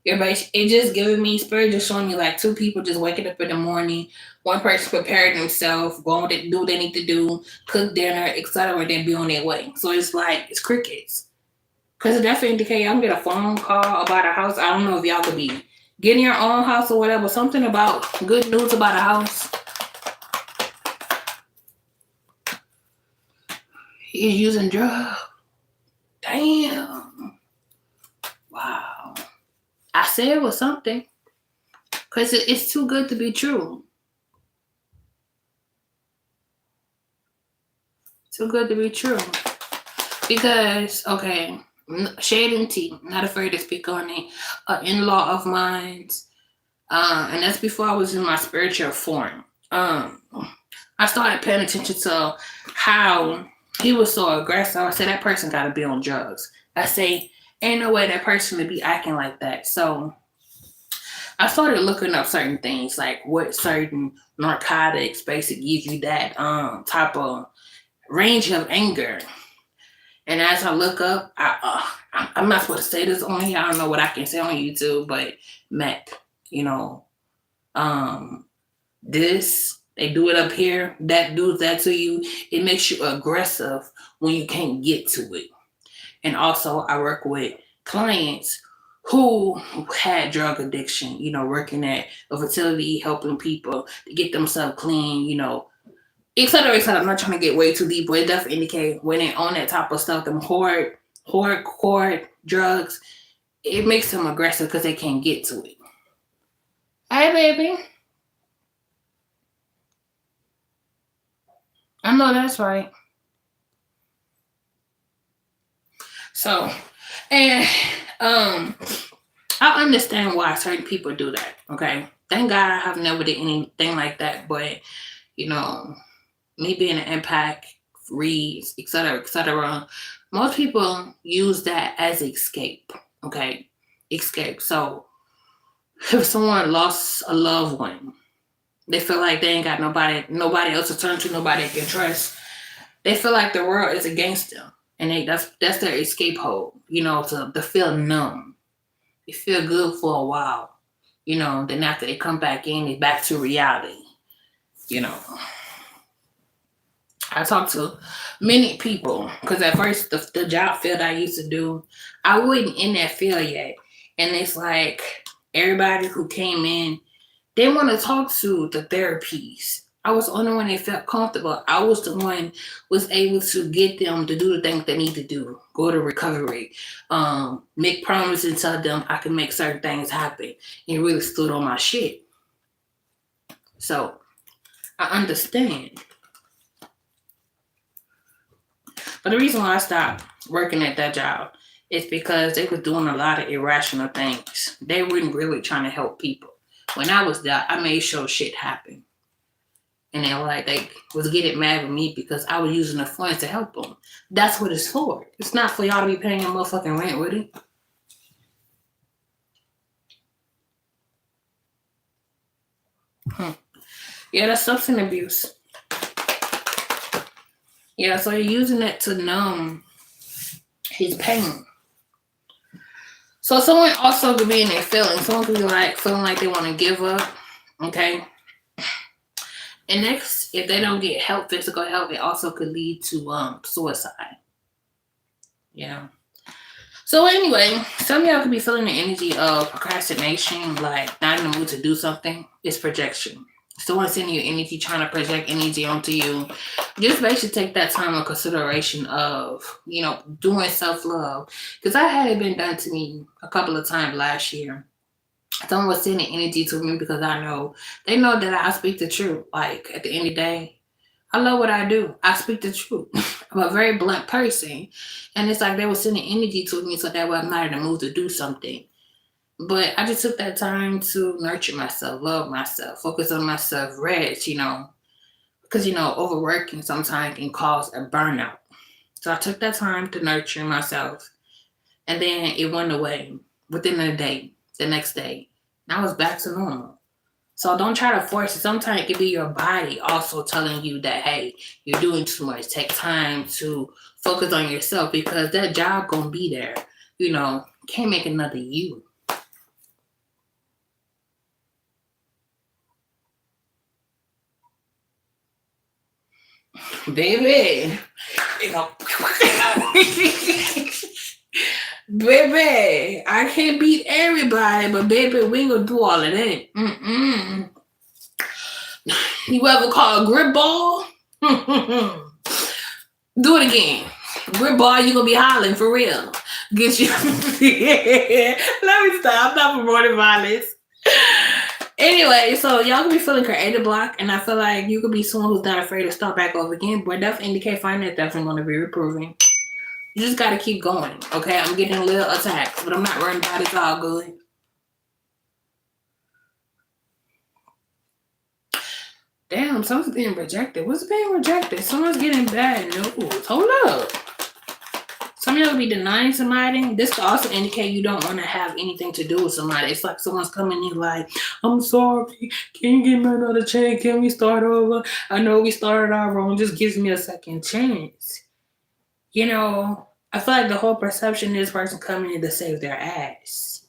It's just giving me, spirit just showing me like two people just waking up in the morning. One person preparing themselves, going to do what they need to do, cook dinner, etc., and then be on their way. So it's like, it's crickets. Because it definitely indicates I'm going to get a phone call about a house. I don't know if y'all could be getting your own house or whatever. Something about good news about a house. He's using drugs. Damn. Wow. I said it was something. Because it's too good to be true. Too good to be true. Because, okay, Serenity, not afraid to speak on it, in-law of mine, and that's before I was in my spiritual form. I started paying attention to how he was so aggressive. I said, that person got to be on drugs. I say, ain't no way that person would be acting like that. So I started looking up certain things, like what certain narcotics basically give you that type of range of anger. And as I look up, I'm not supposed to say this on here. I don't know what I can say on YouTube, but meth, you know, this, they do it up here, that does that to you. It makes you aggressive when you can't get to it. And also I work with clients who had drug addiction, you know, working at a fertility, helping people to get themselves clean, you know, etc., etc. I'm not trying to get way too deep, but it definitely indicate when they're on that type of stuff, them hardcore drugs, it makes them aggressive because they can't get to it. Hi, baby. I know that's right. So, and I understand why certain people do that. Okay, thank God I have never did anything like that, but you know, me being an empath, reads, etc., most people use that as escape. Okay, escape. So if someone lost a loved one, they feel like they ain't got nobody else to turn to, nobody they can trust. They feel like the world is against them, and that's their escape hole. You know, to feel numb. They feel good for a while. You know, then after they come back in, they back to reality. You know. I talked to many people because at first the job field I used to do, I wasn't in that field yet. And it's like everybody who came in, they want to talk to the therapies I was the only one that felt comfortable. I was the one was able to get them to do the things they need to do. Go to recovery, make promises and tell them I can make certain things happen, and really stood on my shit. So I understand. But the reason why I stopped working at that job is because they were doing a lot of irrational things. They weren't really trying to help people. When I was there, I made sure shit happened. And they were like, they was getting mad with me because I was using the funds to help them. That's what it's for. It's not for y'all to be paying your motherfucking rent with it. Yeah, that's substance abuse. Yeah, so you're using it to numb his pain. So someone also could be in their feelings. Someone could be like feeling like they want to give up. Okay. And next, if they don't get help, physical help, it also could lead to suicide. Yeah. So anyway, some of y'all could be feeling the energy of procrastination, like not in the mood to do something. It's projection. Someone sending you energy, trying to project energy onto you. Just basically take that time of consideration of, doing self-love. Because I had it been done to me a couple of times last year. Someone was sending energy to me because they know that I speak the truth. Like at the end of the day, I love what I do. I speak the truth. I'm a very blunt person. And it's like they were sending energy to me so that way I'm not in the mood to do something. But I just took that time to nurture myself, love myself, focus on myself, rest, because, overworking sometimes can cause a burnout. So I took that time to nurture myself. And then it went away within a day, the next day. And I was back to normal. So don't try to force it. Sometimes it could be your body also telling you that, hey, you're doing too much. Take time to focus on yourself because that job gonna be there. Can't make another you. Baby. Baby, I can't beat everybody, but baby, we ain't gonna do all of that. You ever call a grip ball? Do it again. Grip ball, you gonna be hollering for real. Get you. Let me stop. I'm not promoting violence. Anyway, so y'all could be feeling creative block, and I feel like you could be someone who's not afraid to start back over again, but definitely indicate finance definitely going to be improving. You just got to keep going, okay? I'm getting a little attacks, but I'm not worried about it. It's all good. Damn, someone's being rejected. What's being rejected? Someone's getting bad news. Hold up. Some of y'all be denying somebody. This could also indicate you don't want to have anything to do with somebody. It's like someone's coming in like, I'm sorry. Can you give me another chance? Can we start over? I know we started out wrong. Just gives me a second chance. I feel like the whole perception is this person coming in to save their ass.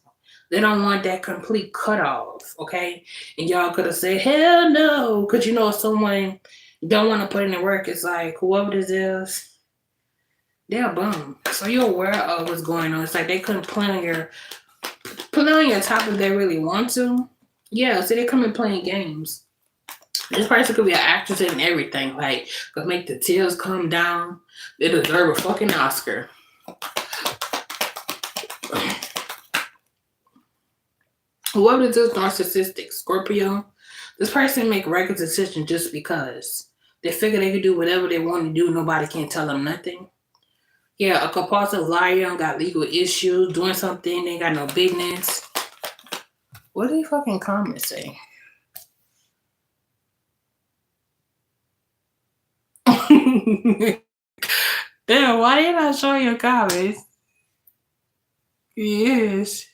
They don't want that complete cutoff, okay? And y'all could have said, hell no. Because someone don't want to put in the work. It's like, whoever this is, they're bum. So you're aware of what's going on. It's like they couldn't play on your top if they really want to. Yeah, so they come and playing games. This person could be an actress and everything. Like, could make the tears come down. They deserve a fucking Oscar. Whoever this is narcissistic, Scorpio, this person make reckless decisions just because. They figure they can do whatever they want to do. Nobody can tell them nothing. Yeah, a compulsive liar, got legal issues, doing something, they ain't got no business. What do they fucking comments say? Damn, why you not showing your comments? Yes.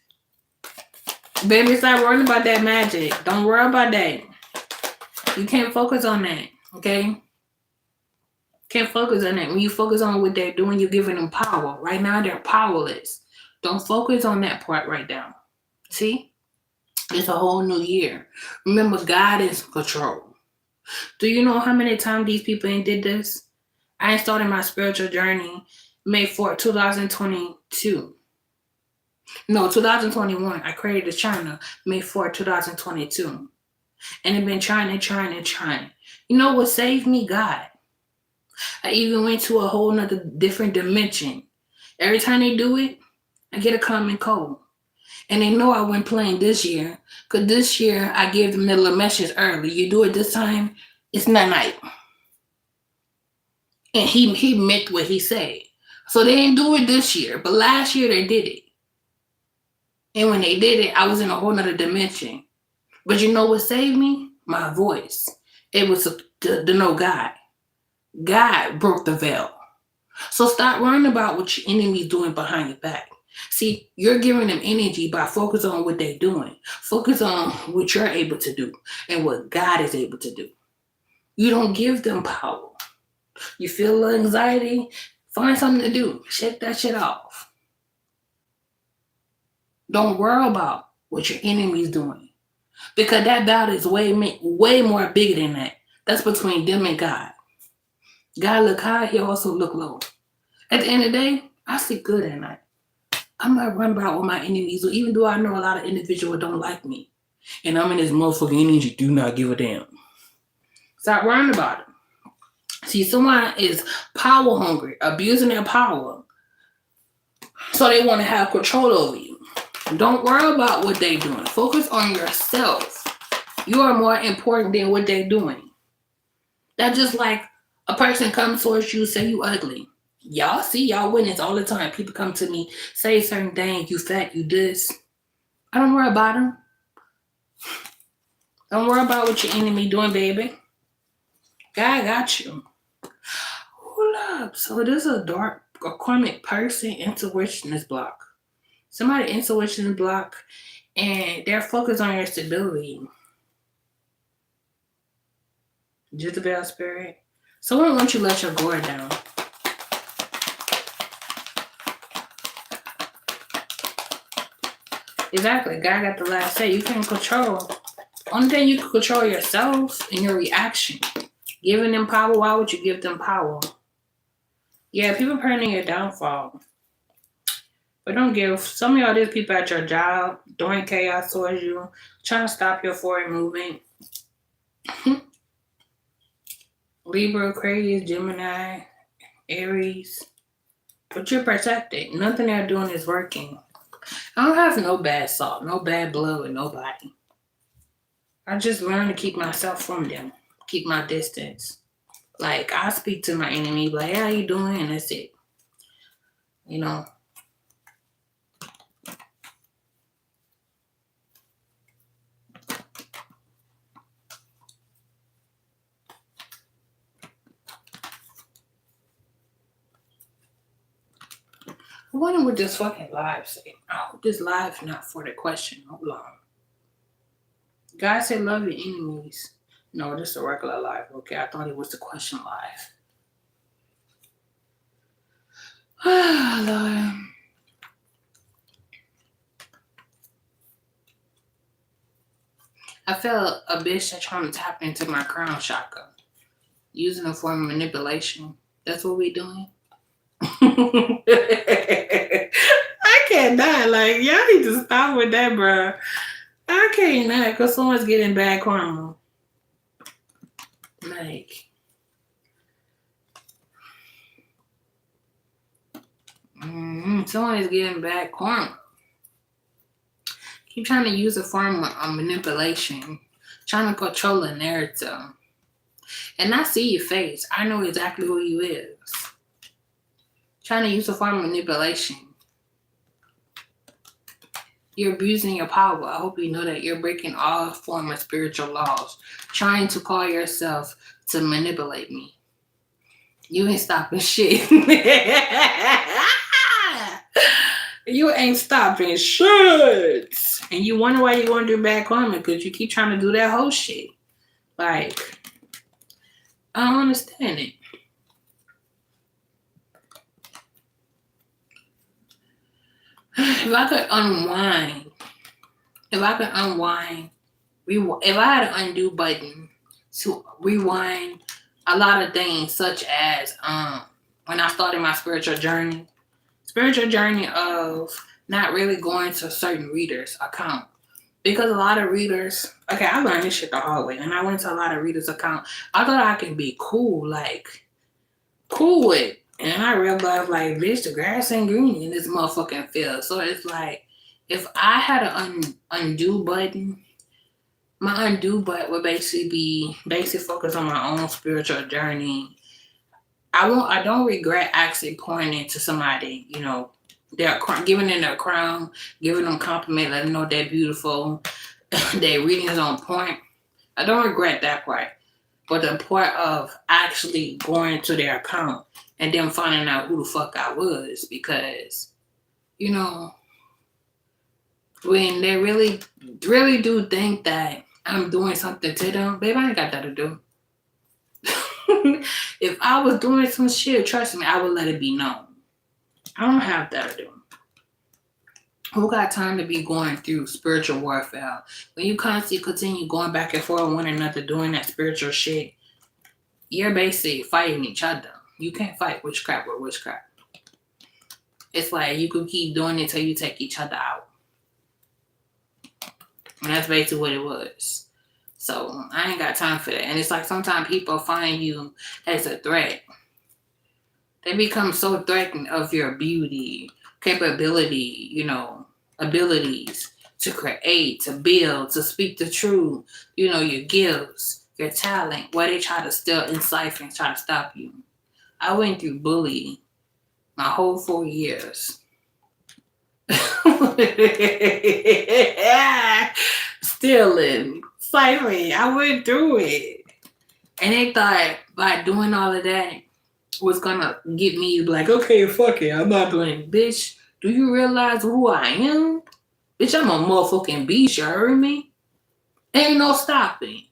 Baby, stop worrying about that magic. Don't worry about that. You can't focus on that, okay? Can't focus on that. When you focus on what they're doing, you're giving them power. Right now, they're powerless. Don't focus on that part right now. See? It's a whole new year. Remember, God is in control. Do you know how many times these people ain't did this? I started my spiritual journey May 4th, 2022. No, 2021. I created this channel May 4th, 2022. And they've been trying and trying and trying. You know what saved me? God. I even went to a whole nother different dimension. Every time they do it, I get a common cold. And they know I wasn't playing this year. Because this year, I gave the middle of message early. You do it this time, it's not night. And he meant what he said. So they didn't do it this year. But last year, they did it. And when they did it, I was in a whole nother dimension. But you know what saved me? My voice. It was to know God. God broke the veil. So stop worrying about what your enemy's doing behind your back. See, you're giving them energy by focusing on what they're doing. Focus on what you're able to do and what God is able to do. You don't give them power. You feel anxiety? Find something to do. Shake that shit off. Don't worry about what your enemy's doing. Because that battle is way more bigger than that. That's between them and God. God look high, he also look low. At the end of the day, I sleep good at night. I'm not worried about what my enemies do, even though I know a lot of individuals don't like me. And I'm in this motherfucking energy, do not give a damn. Stop worrying about it. See, someone is power hungry, abusing their power. So they want to have control over you. Don't worry about what they're doing. Focus on yourself. You are more important than what they're doing. That's just like a person comes towards you, say you ugly. Y'all see, y'all witness all the time. People come to me, say certain things, you fat, you this. I don't worry about them. Don't worry about what your enemy doing, baby. God got you. Hold up. So this is a dark, karmic person, intuition is blocked. Somebody intuition is blocked and they're focused on your stability. Jezebel spirit. Someone wants you to let your guard down. Exactly. God got the last say. You can't control. Only thing you can control yourself and your reaction. Giving them power, why would you give them power? Yeah, people planning your downfall. But don't give. Some of y'all, there's people at your job doing chaos towards you, trying to stop your forward movement. Libra, Aquarius, Gemini, Aries. But you're protected. Nothing they're doing is working. I don't have no bad salt, no bad blood with nobody. I just learned to keep myself from them. Keep my distance. Like, I speak to my enemy, like, hey, how you doing? And that's it. You know. I wonder what this fucking live say. I hope this live is not for the question. Hold on. God said love your enemies. No, this is a regular live. Okay, I thought it was the question live. Lord. I felt a bitch that trying to tap into my crown chakra. Using a form of manipulation. That's what we doing. I can't die. Like, y'all need to stop with that, bro. I can't not because someone's getting bad karma. Like, someone is getting bad karma. Keep trying to use a form of manipulation, trying to control the narrative. And I see your face. I know exactly who you is. Trying to use a form of manipulation. You're abusing your power. I hope you know that you're breaking all form of spiritual laws. Trying to call yourself to manipulate me. You ain't stopping shit. You ain't stopping shit. And you wonder why you're going to do bad karma because you keep trying to do that whole shit. Like, I don't understand it. If I could unwind, if I had an undo button to rewind a lot of things, such as when I started my spiritual journey of not really going to certain readers' account Because a lot of readers, okay, I learned this shit the hard way, and I went to a lot of readers' account. I thought I could be cool, like, cool with. And I realized, like, bitch, the grass ain't green in this motherfucking field. So it's like, if I had an undo button, my undo button would basically be focus on my own spiritual journey. I don't regret actually pouring into somebody, you know, giving them their crown, giving them compliment, letting them know they're beautiful, their reading is on point. I don't regret that part. But the part of actually going to their account and then finding out who the fuck I was, because, you know, when they really do think that I'm doing something to them, babe, I ain't got that to do. If I was doing some shit, trust me, I would let it be known. I don't have that to do. Who got time to be going through spiritual warfare? When you constantly continue going back and forth with one another doing that spiritual shit, you're basically fighting each other. You can't fight witchcraft with witchcraft. It's like you could keep doing it till you take each other out. And that's basically what it was. So I ain't got time for that. And it's like sometimes people find you as a threat. They become so threatened of your beauty, capability, you know, abilities to create, to build, to speak the truth, you know, your gifts, your talent, where they try to still encipher and try to stop you. I went through bullying my whole 4 years. Stealing, ciphering, I went through it. And they thought by doing all of that was gonna get me like, okay, fuck it, I'm not doing it. Bitch, do you realize who I am? Bitch, I'm a motherfucking beast, you heard me? Ain't no stopping.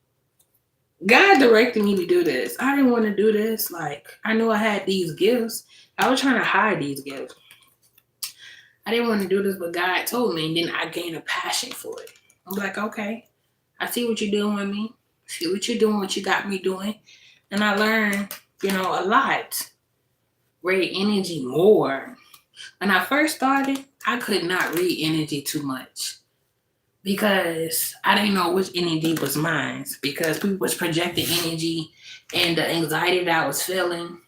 God directed me to do this. I didn't want to do this. Like, I knew I had these gifts. I was trying to hide these gifts. I didn't want to do this, but God told me, and then I gained a passion for it. I'm like, okay, I see what you're doing with me. See what you're doing, what you got me doing. And I learned, you know, a lot. Read energy more. When I first started, I could not read energy too much because I didn't know which energy was mine, because people was projecting energy, and the anxiety that I was feeling,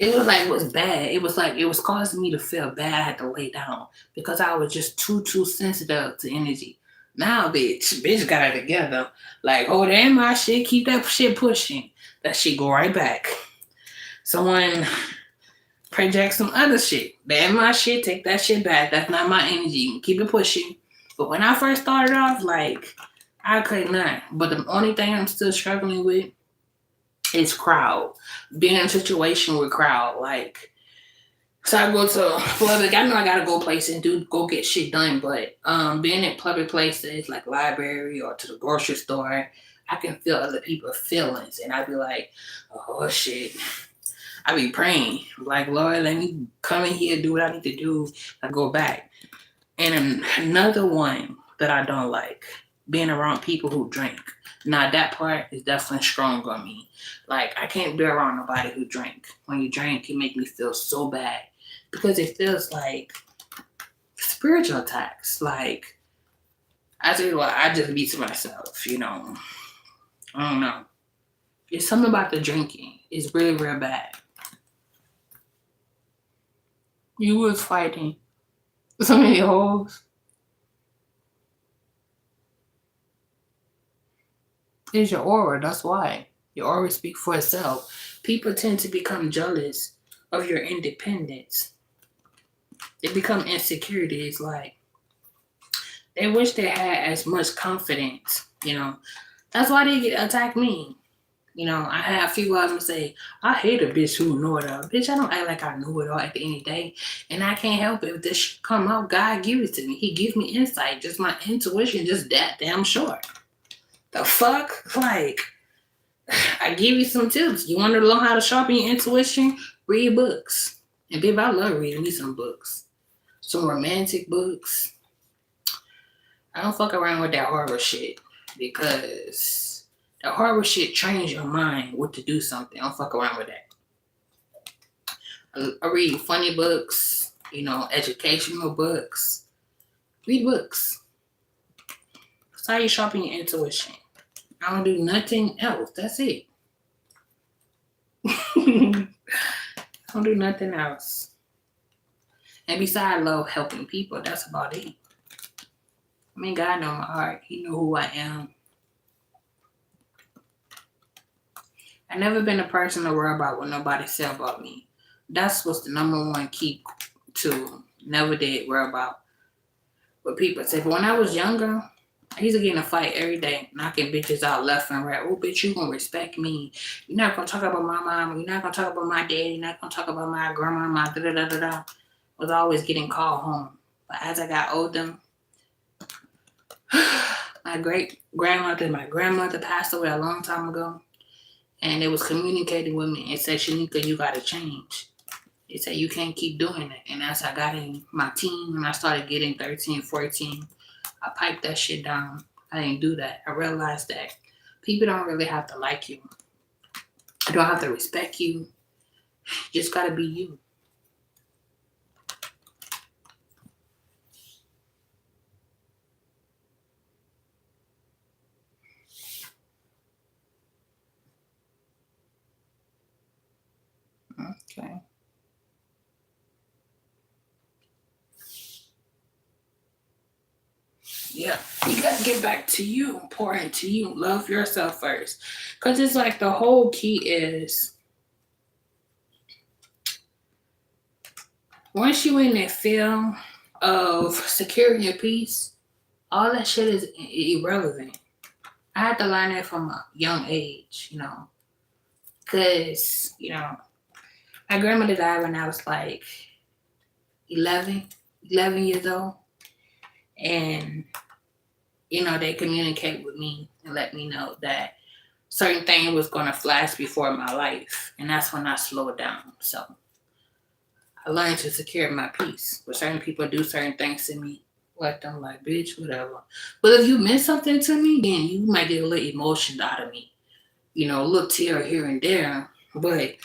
it was like, it was bad. It was like, it was causing me to feel bad. I had to lay down because I was just too sensitive to energy. Now, bitch got it together. Like, oh, damn, my shit, keep that shit pushing. That shit go right back. Someone project some other shit. Damn, my shit, take that shit back. That's not my energy. Keep it pushing. But when I first started off, like, I could not. But the only thing I'm still struggling with is crowd. Being in a situation with crowd. Like, so I go to public. I know I gotta go places and go get shit done. But being in public places like library or to the grocery store, I can feel other people's feelings. And I be like, oh shit. I be praying. Like, Lord, let me come in here, do what I need to do. I go back. And another one that I don't like, being around people who drink. Now, that part is definitely strong on me. Like, I can't be around nobody who drink. When you drink, it make me feel so bad. Because it feels like spiritual attacks. Like, I just be to myself, you know. I don't know. It's something about the drinking. It's really, real bad. You was fighting so many hoes. It's your aura, that's why. Your aura speaks for itself. People tend to become jealous of your independence. They become insecurities, like they wish they had as much confidence, you know. That's why they attack me. You know, I have people of them say, I hate a bitch who know it all. Bitch, I don't act like I know it all at the end of the day. And I can't help it. If this shit come out, God give it to me. He gives me insight. Just my intuition, just that damn short. The fuck? Like, I give you some tips. You want to learn how to sharpen your intuition? Read books. And babe, I love reading me some books. Some romantic books. I don't fuck around with that horror shit. Because the horror shit trains your mind what to do something. I don't fuck around with that. I read funny books, you know, educational books. Read books. That's how you sharpen your intuition. I don't do nothing else. That's it. I don't do nothing else. And besides, I love helping people. That's about it. I mean, God knows my heart. He know who I am. I never been a person to worry about what nobody say about me. That's what's the number one key to never did worry about what people say. But when I was younger, I used to get in a fight every day, knocking bitches out left and right. Oh, bitch, you gonna respect me. You're not gonna talk about my mom. You're not gonna talk about my daddy. You're not gonna talk about my grandma, my da-da-da-da-da. Was always getting called home. But as I got older, my grandmother passed away a long time ago. And it was communicating with me and said, Shaneika, you gotta change. It said, you can't keep doing it. And as I got in my teen, and I started getting 13, 14, I piped that shit down. I didn't do that. I realized that people don't really have to like you. I don't have to respect you. You just gotta be you. Okay. Yeah, you gotta get back to you, pour into you, love yourself first. Because it's like the whole key is once you in that feel of securing your peace, all that shit is irrelevant. I had to learn that from a young age, because, my grandmother died when I was like 11 years old. And, they communicate with me and let me know that certain thing was going to flash before my life. And that's when I slowed down. So I learned to secure my peace. When certain people do certain things to me, let them like, bitch, whatever. But if you meant something to me, then you might get a little emotion out of me. A little tear here and there. But,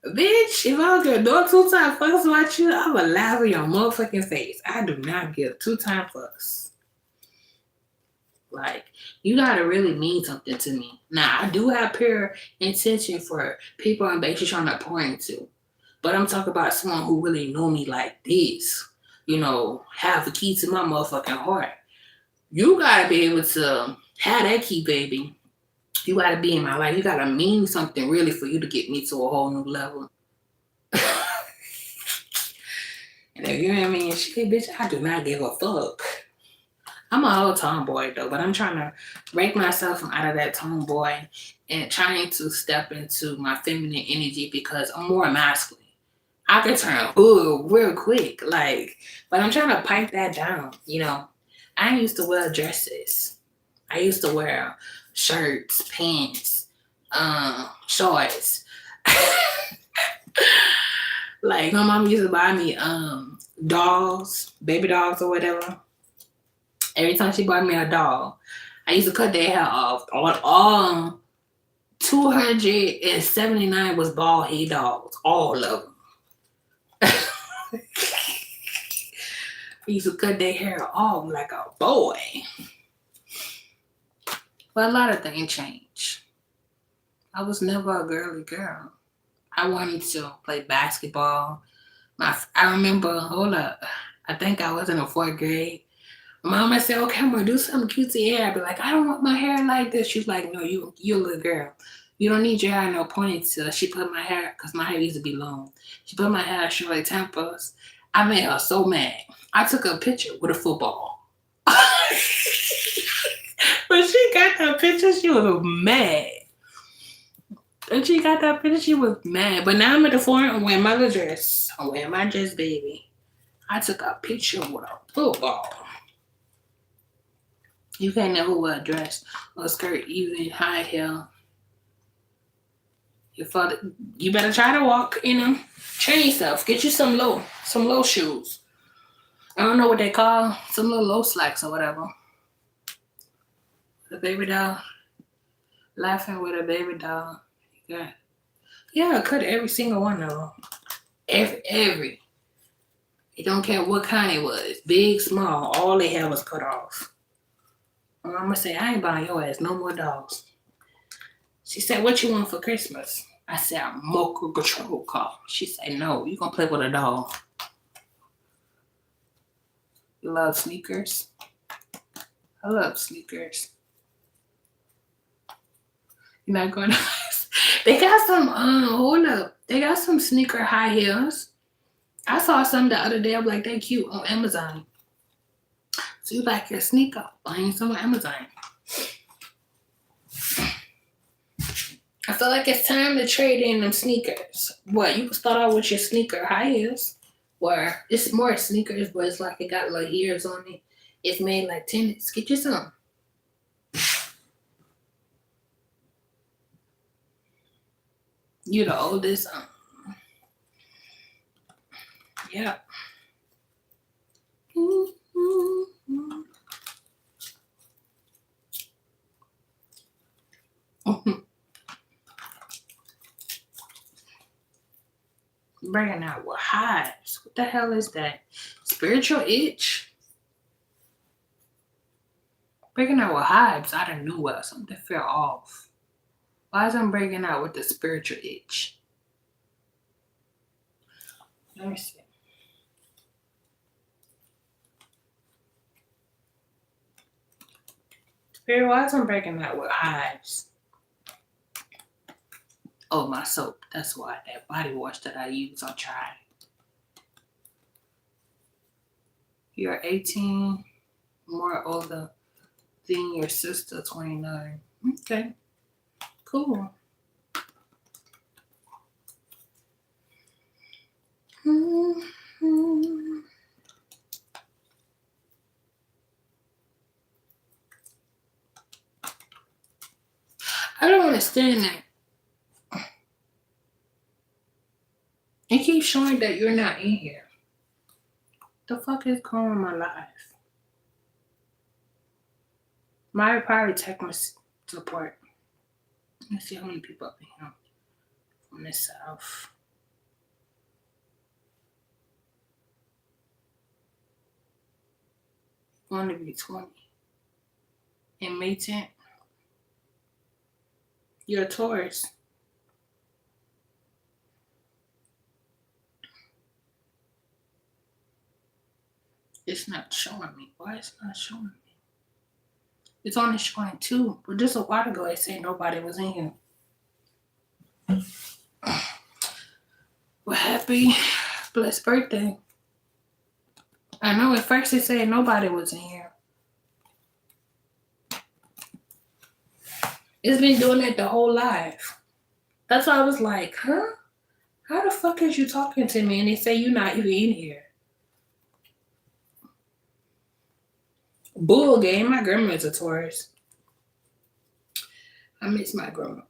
bitch, if I don't get no 2 time fucks about you, I will laugh in your motherfucking face. I do not give 2 time fucks. Like, you gotta really mean something to me. Now, I do have pure intention for people I'm basically trying to pour into. But I'm talking about someone who really know me like this. Have the key to my motherfucking heart. You gotta be able to have that key, baby. You gotta be in my life. You gotta mean something really for you to get me to a whole new level. And if you ain't mean shit, bitch, I do not give a fuck. I'm a whole tomboy though, but I'm trying to break myself from out of that tomboy and trying to step into my feminine energy because I'm more masculine. I can turn real quick, but I'm trying to pipe that down, I used to wear dresses. I used to wear shirts, pants, shorts. Like my mom used to buy me dolls, baby dolls or whatever. Every time she bought me a doll, I used to cut their hair off. All 279 was bald head dolls, all of them. I used to cut their hair off like a boy. But a lot of things changed. I was never a girly girl. I wanted to play basketball. I remember, I think I was in the 4th grade. Mama said, okay, I'm going to do something cute to your hair. I'd be like, I don't want my hair like this. She's like, no, you're a little girl. You don't need your hair in no ponytail. She put my hair, because my hair used to be long. She put my hair short like tempers. I made her so mad. I took a picture with a football. When she got that picture, she was mad. When she got that picture, she was mad. But now I'm at the front, I'm wearing my little dress. I'm wearing my dress, baby. I took a picture with a football. You can't never wear a dress or a skirt, even high heel. You better try to walk, train yourself. Get you some low shoes. I don't know what they call, some little low slacks or whatever. The baby doll. Laughing with a baby doll. Yeah, I cut every single one of them. Every. It don't care what kind it was. Big, small, all they had was cut off. My mama say, I ain't buying your ass no more dolls. She said, what you want for Christmas? I said, a mocha control car. She said, no, you gonna play with a doll. You love sneakers? I love sneakers. You're not gonna. They got some. Hold up. They got some sneaker high heels. I saw some the other day. I'm like, they cute on Amazon. So you like your sneaker? Buying some on Amazon. I feel like it's time to trade in them sneakers. What, you can start out with your sneaker high heels, where it's more sneakers, but it's like it got little ears on it. It's made like tennis. Get you some. You the oldest. Yeah. Bringing out with hives. What the hell is that? Spiritual itch? Breaking out with hives out of nowhere. Something fell off. Why is I'm breaking out with the spiritual itch? Let me see. Spirit, why is I'm breaking out with hives? Oh, my soap. That's why. That body wash that I use, I'll try. You're 18, more older than your sister, 29. Okay. Cool. I don't understand that. It keeps showing that you're not in here. The fuck is going on in my life? My probably tech support. Let's see how many people up in here from the south. Going to be 20. And May 10th. You're a Taurus. It's not showing me. Why is it not showing me? It's only showing 2. But just a while ago, it said nobody was in here. Well, happy blessed birthday. I know at first it said nobody was in here. It's been doing that the whole life. That's why I was like, huh? How the fuck is you talking to me? And they say you're not even in here. Bull game. My grandma's a Taurus. I miss my grandma.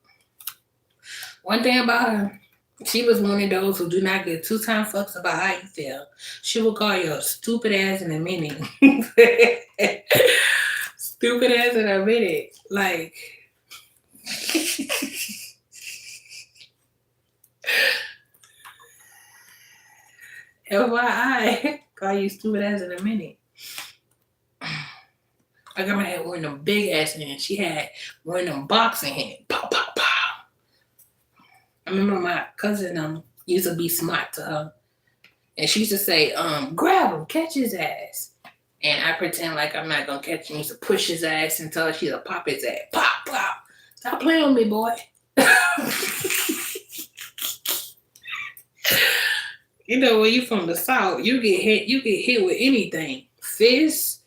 One thing about her, she was one of those who do not give 2 times fucks about how you feel. She will call your stupid ass in a minute. Stupid ass in a minute. Like, FYI, call you stupid ass in a minute. My grandma had one of them big ass hands. She had one of them boxing hands. Pow, pow, pow. I remember my cousin used to be smart to her. And she used to say, grab him, catch his ass. And I pretend like I'm not going to catch him. I used to push his ass until she'd pop his ass. Pop, pop. Stop playing with me, boy. You know, when you from the South, you get hit with anything. Fist,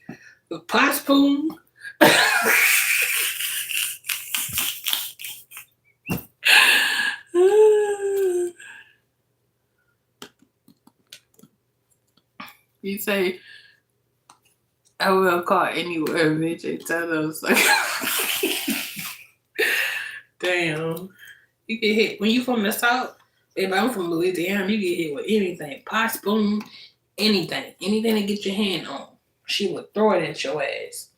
a pot spoon. You say, I will call anywhere, bitch, and tell them, like, damn. You get hit. When you from the South, if I'm from Louisiana, you get hit with anything. Pot, spoon, anything. Anything to get your hand on. She would throw it at your ass.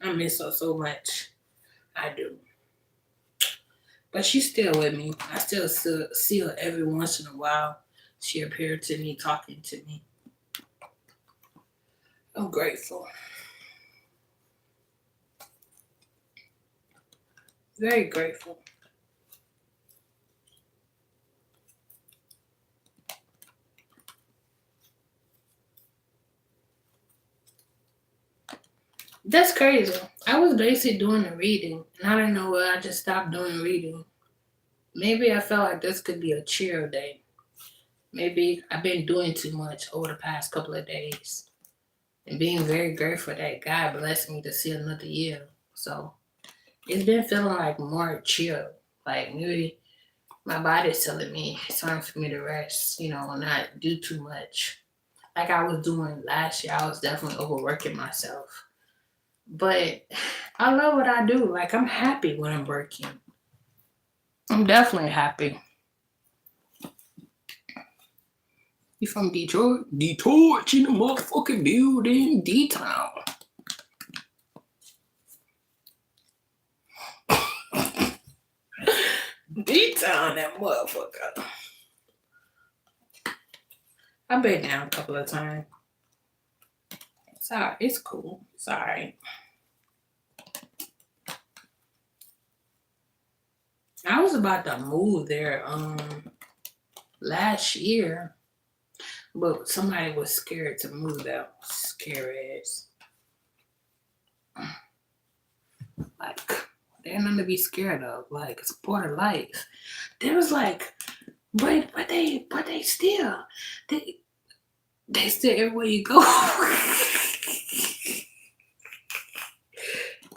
I miss her so much. I do. But she's still with me. I still see her every once in a while. She appeared to me, talking to me. I'm grateful. Very grateful. That's crazy. I was basically doing the reading, and I don't know why I just stopped doing reading. Maybe I felt like this could be a chill day. Maybe I've been doing too much over the past couple of days. And being very grateful that God blessed me to see another year. So it's been feeling like more chill. Like maybe my body's telling me it's time for me to rest, not do too much. Like I was doing last year, I was definitely overworking myself. But I love what I do. Like I'm happy when I'm working. I'm definitely happy. You from Detroit? Detroit in the motherfucking building, D-Town. D-Town, that motherfucker. I've been down a couple of times. It's alright. It's cool. It's alright. I was about to move there last year, but somebody was scared to move there. Scary ass. Like, there's nothing to be scared of. Like, it's a part of life. There was like, but they still, they still everywhere you go.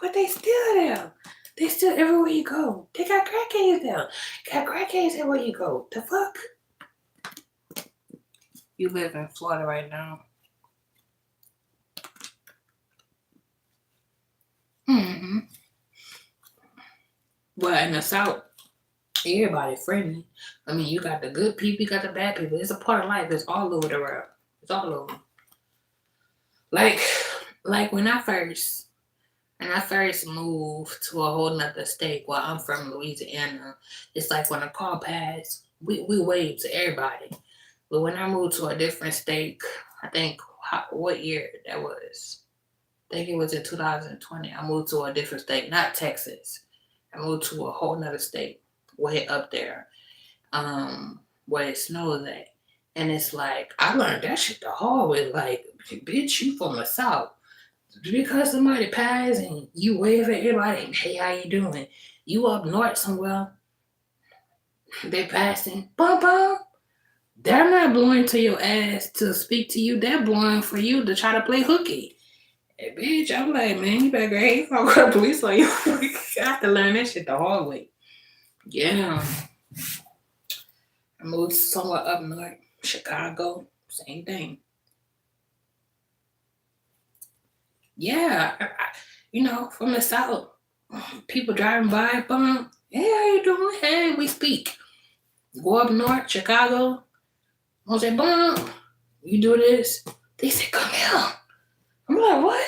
But they still there. They still everywhere you go. They got crackheads there. Got crackheads everywhere you go. The fuck? You live in Florida right now. Mm-hmm. Well, in the South, everybody friendly. I mean, you got the good people, you got the bad people. It's a part of life. It's all over the world. It's all over. Like when I first moved to a whole nother state, well, I'm from Louisiana. It's like when a car passed, we wave to everybody. But when I moved to a different state, I think what year that was? I think it was in 2020. I moved to a different state, not Texas. I moved to a whole nother state, way up there, where it snows at. And it's like, I learned that shit the hard way. Like, bitch, you from the South. Because somebody passed and you wave at everybody, hey, how you doing? You up north somewhere, they passing, bum bum. They're not blowing to your ass to speak to you. They're blowing for you to try to play hooky. Hey, bitch, I'm like, man, you better go ahead. I'll call the police on you. I have to learn that shit the hard way. Yeah. I moved somewhere up north, Chicago, same thing. Yeah, from the South, people driving by, bum, hey, how you doing? Hey, we speak. Go up north, Chicago, I say, bum, you do this. They say, come here. I'm like, what?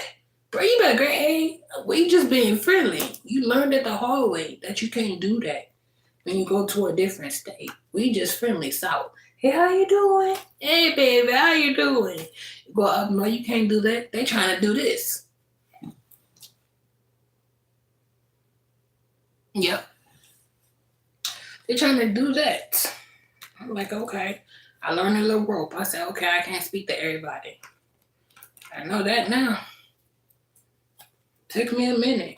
Bro, you better go, hey, we just being friendly. You learned it the hard way that you can't do that when you go to a different state. We just friendly South. Hey, how you doing? Hey, baby, how you doing? You go up north, you can't do that. They trying to do this. Yep. They're trying to do that. I'm like, okay. I learned a little rope. I said, okay, I can't speak to everybody. I know that now. Took me a minute.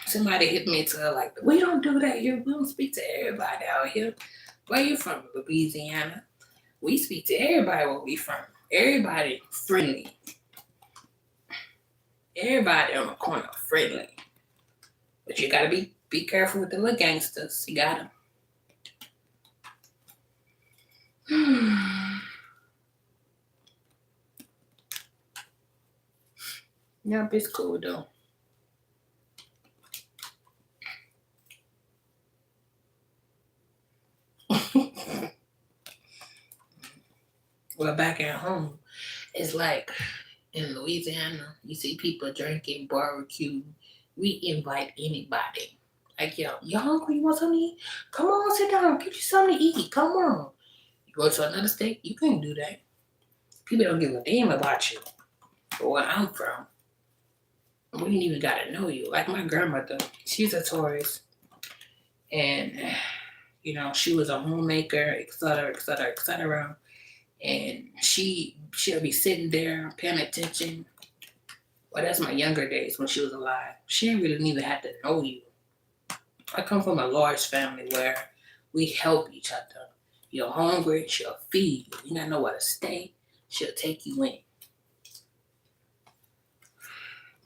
Somebody hit me to like, we don't do that here. We don't speak to everybody out here. Where you from? Louisiana. We speak to everybody where we from. Everybody friendly. Everybody on the corner friendly. But you gotta be careful with the little gangsters. You gotta. Yep, it's cool though. Well, back at home, it's like in Louisiana, you see people drinking, barbecue. We invite anybody. Like, yo, you hungry? You want something to eat? Come on, sit down. Get you something to eat. Come on. You go to another state, you can't do that. People don't give a damn about you. But where I'm from, We ain't even got to know you. Like my grandmother, she's a Taurus. And, you know, she was a homemaker, et cetera, et cetera, et cetera. And she'll be sitting there paying attention. Well, that's my younger days when she was alive. She didn't really even have to know you. I come from a large family where we help each other. You're hungry, she'll feed you. You gotta know where to stay, she'll take you in.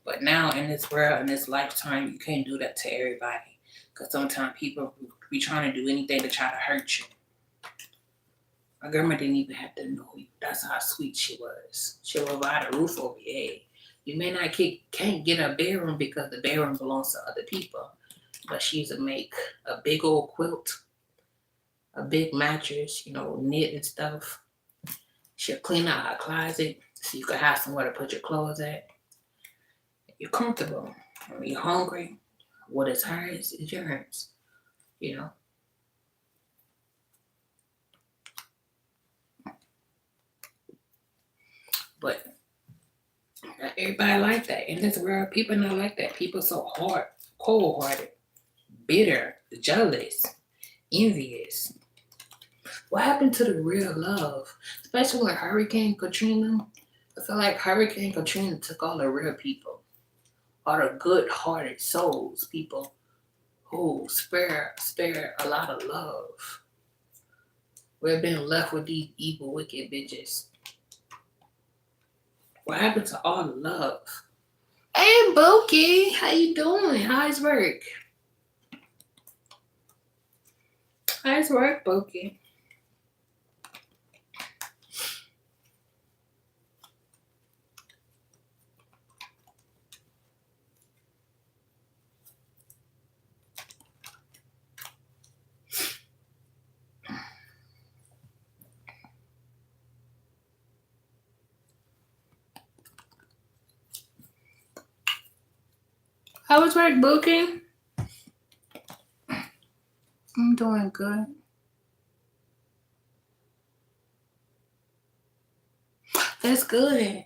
But now in this world, in this lifetime, you can't do that to everybody. Because sometimes people be trying to do anything to try to hurt you. My grandma didn't even have to know you. That's how sweet she was. She'll provide a roof over your head. You may not can't get a bedroom because the bedroom belongs to other people. But she used to make a big old quilt, a big mattress, you know, knit and stuff. She'll clean out her closet so you can have somewhere to put your clothes at. You're comfortable. When you're hungry, what is hers is yours, you know. But not everybody like that. In this world, people not like that. People so hard, cold-hearted, bitter, jealous, envious. What happened to the real love? Especially when Hurricane Katrina. I feel like Hurricane Katrina took all the real people, all the good-hearted souls, people who spare a lot of love. We're being left with these evil, wicked bitches. What happened to all the love? Hey, Boki, how you doing? How's work? How's work, Boki? How was work, Boki? I'm doing good. That's good.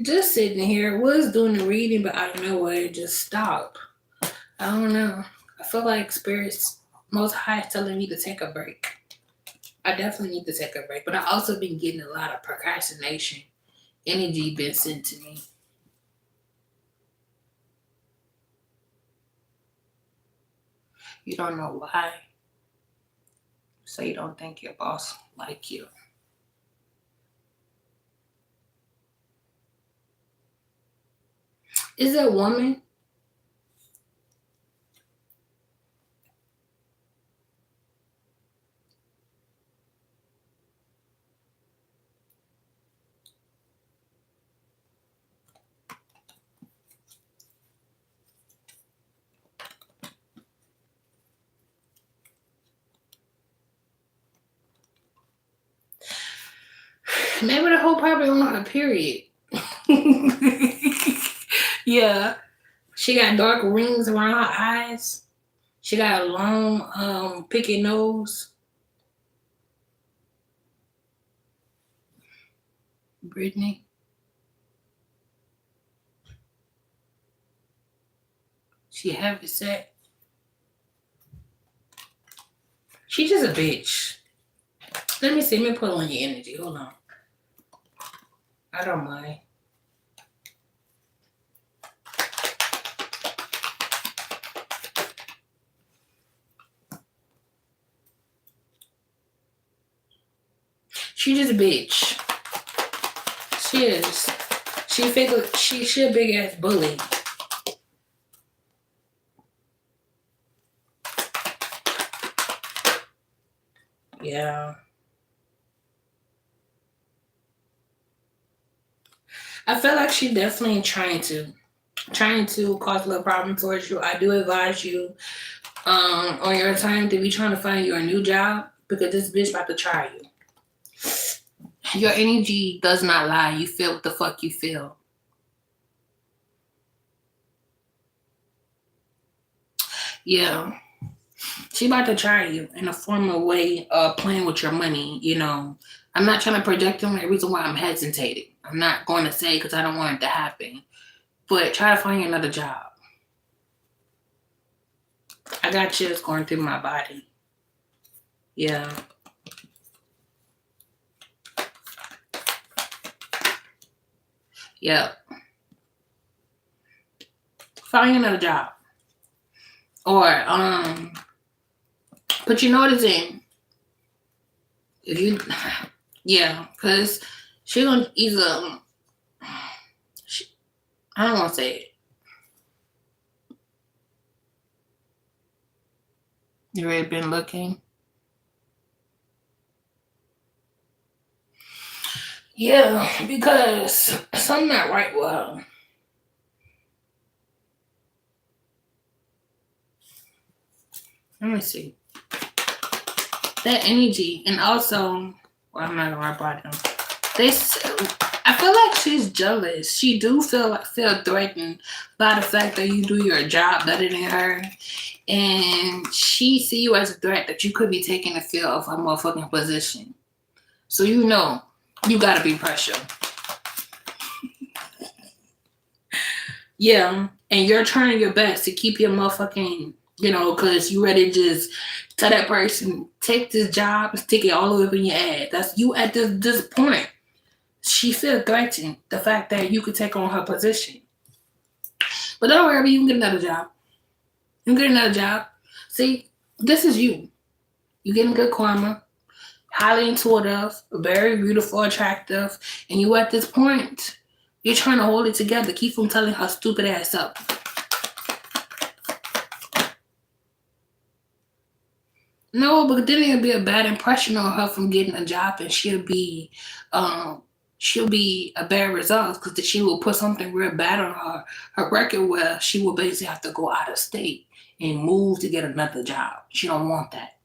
Just sitting here, was doing the reading, but out of nowhere, it just stopped. I don't know. I feel like spirits, most high, is telling me to take a break. I definitely need to take a break, but I also been getting a lot of procrastination energy been sent to me. You don't know why, so you don't think your boss like you. Is it a woman? Maybe the whole probably on her period. Yeah. She got dark rings around her eyes. She got a long, picky nose. Brittany. She heavy set. She just a bitch. Let me see. Let me put on your energy. Hold on. I don't mind. She just a bitch. She is. She a big ass bully. Yeah. I feel like she definitely trying to cause a little problem towards you. I do advise you on your time to be trying to find you a new job because this bitch about to try you. Your energy does not lie. You feel what the fuck you feel. Yeah. She about to try you in a formal way of playing with your money, you know. I'm not trying to project on the reason why I'm hesitating. I'm not going to say because I don't want it to happen. but try to find another job. I got chills going through my body. Yeah. Yep. Find another job. Or, but you noticing, if you, yeah, because she gonna either, I don't want to say it. You already been looking? Yeah, because something not right with her. Let me see. That energy, and also, well, I'm not gonna worry about them. I feel like she's jealous. She do feel threatened by the fact that you do your job better than her, and she see you as a threat that you could be taking the feel of her motherfucking position. So you know, you gotta be pressured. Yeah, and you're trying your best to keep your motherfucking, because you ready to just tell that person, take this job, stick it all the way up in your ass. That's you at this point. She feel threatened, the fact that you could take on her position. But don't worry, you can get another job. You can get another job. See, this is you. You getting good karma, highly intuitive, very beautiful, attractive, and you at this point, you're trying to hold it together, keep from telling her stupid ass up. No, but then it'll be a bad impression on her from getting a job, and she'll be a bad result because she will put something real bad on her record where she will basically have to go out of state and move to get another job. She don't want that.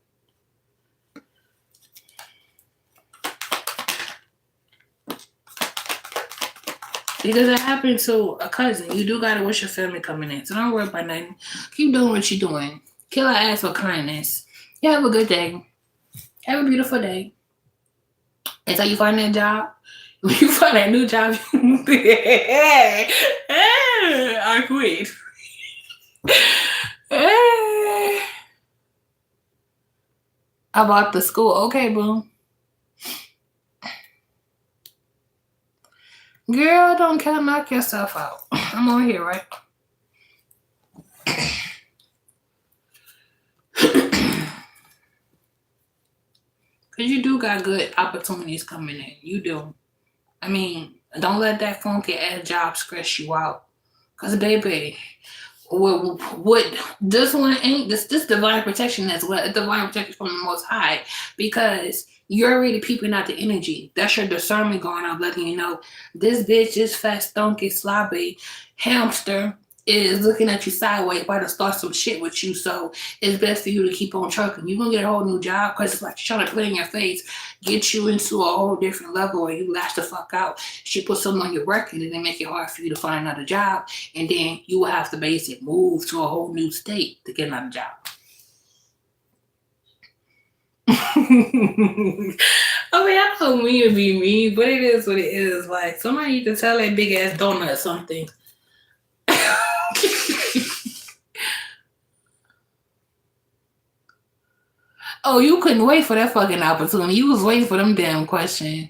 Because it happened to a cousin. You do gotta wish your family coming in. So don't worry about nothing. Keep doing what you're doing. Kill her ass for kindness. You have a good day. Have a beautiful day. Until you find that job. When you find that new job, I quit. About the school. Okay, boo. Girl, don't care. Knock yourself out. I'm on here, right? Because you do got good opportunities coming in. You do. I mean, don't let that funky ass job stress you out. Because, baby, what this one ain't, this divine protection as well. Divine protection from the Most High. Because you're already peeping out the energy. That's your discernment going up, letting you know this bitch, this fat, stunky, sloppy hamster is looking at you sideways, about to start some shit with you. So it's best for you to keep on trucking. You're gonna get a whole new job because it's like she's trying to play in your face, get you into a whole different level where you lash the fuck out. She puts something on your record and then make it hard for you to find another job, and then you will have to basically move to a whole new state to get another job. I mean, I don't mean to be mean, but it is what it is. Like, somebody need to tell that big ass donut something. Oh, you couldn't wait for that fucking opportunity. You was waiting for them damn questions.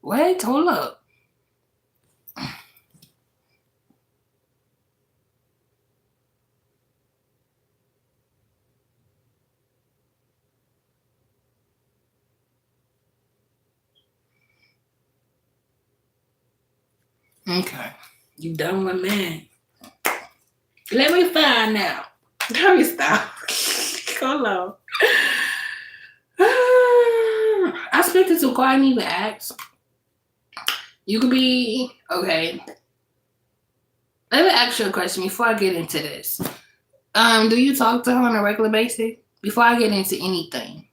Wait, hold up. Okay. You done with man. Let me find out. Let me stop. Hold on. I expected to go and even ask. You could be okay. Let me ask you a question before I get into this. Do you talk to her on a regular basis? Before I get into anything.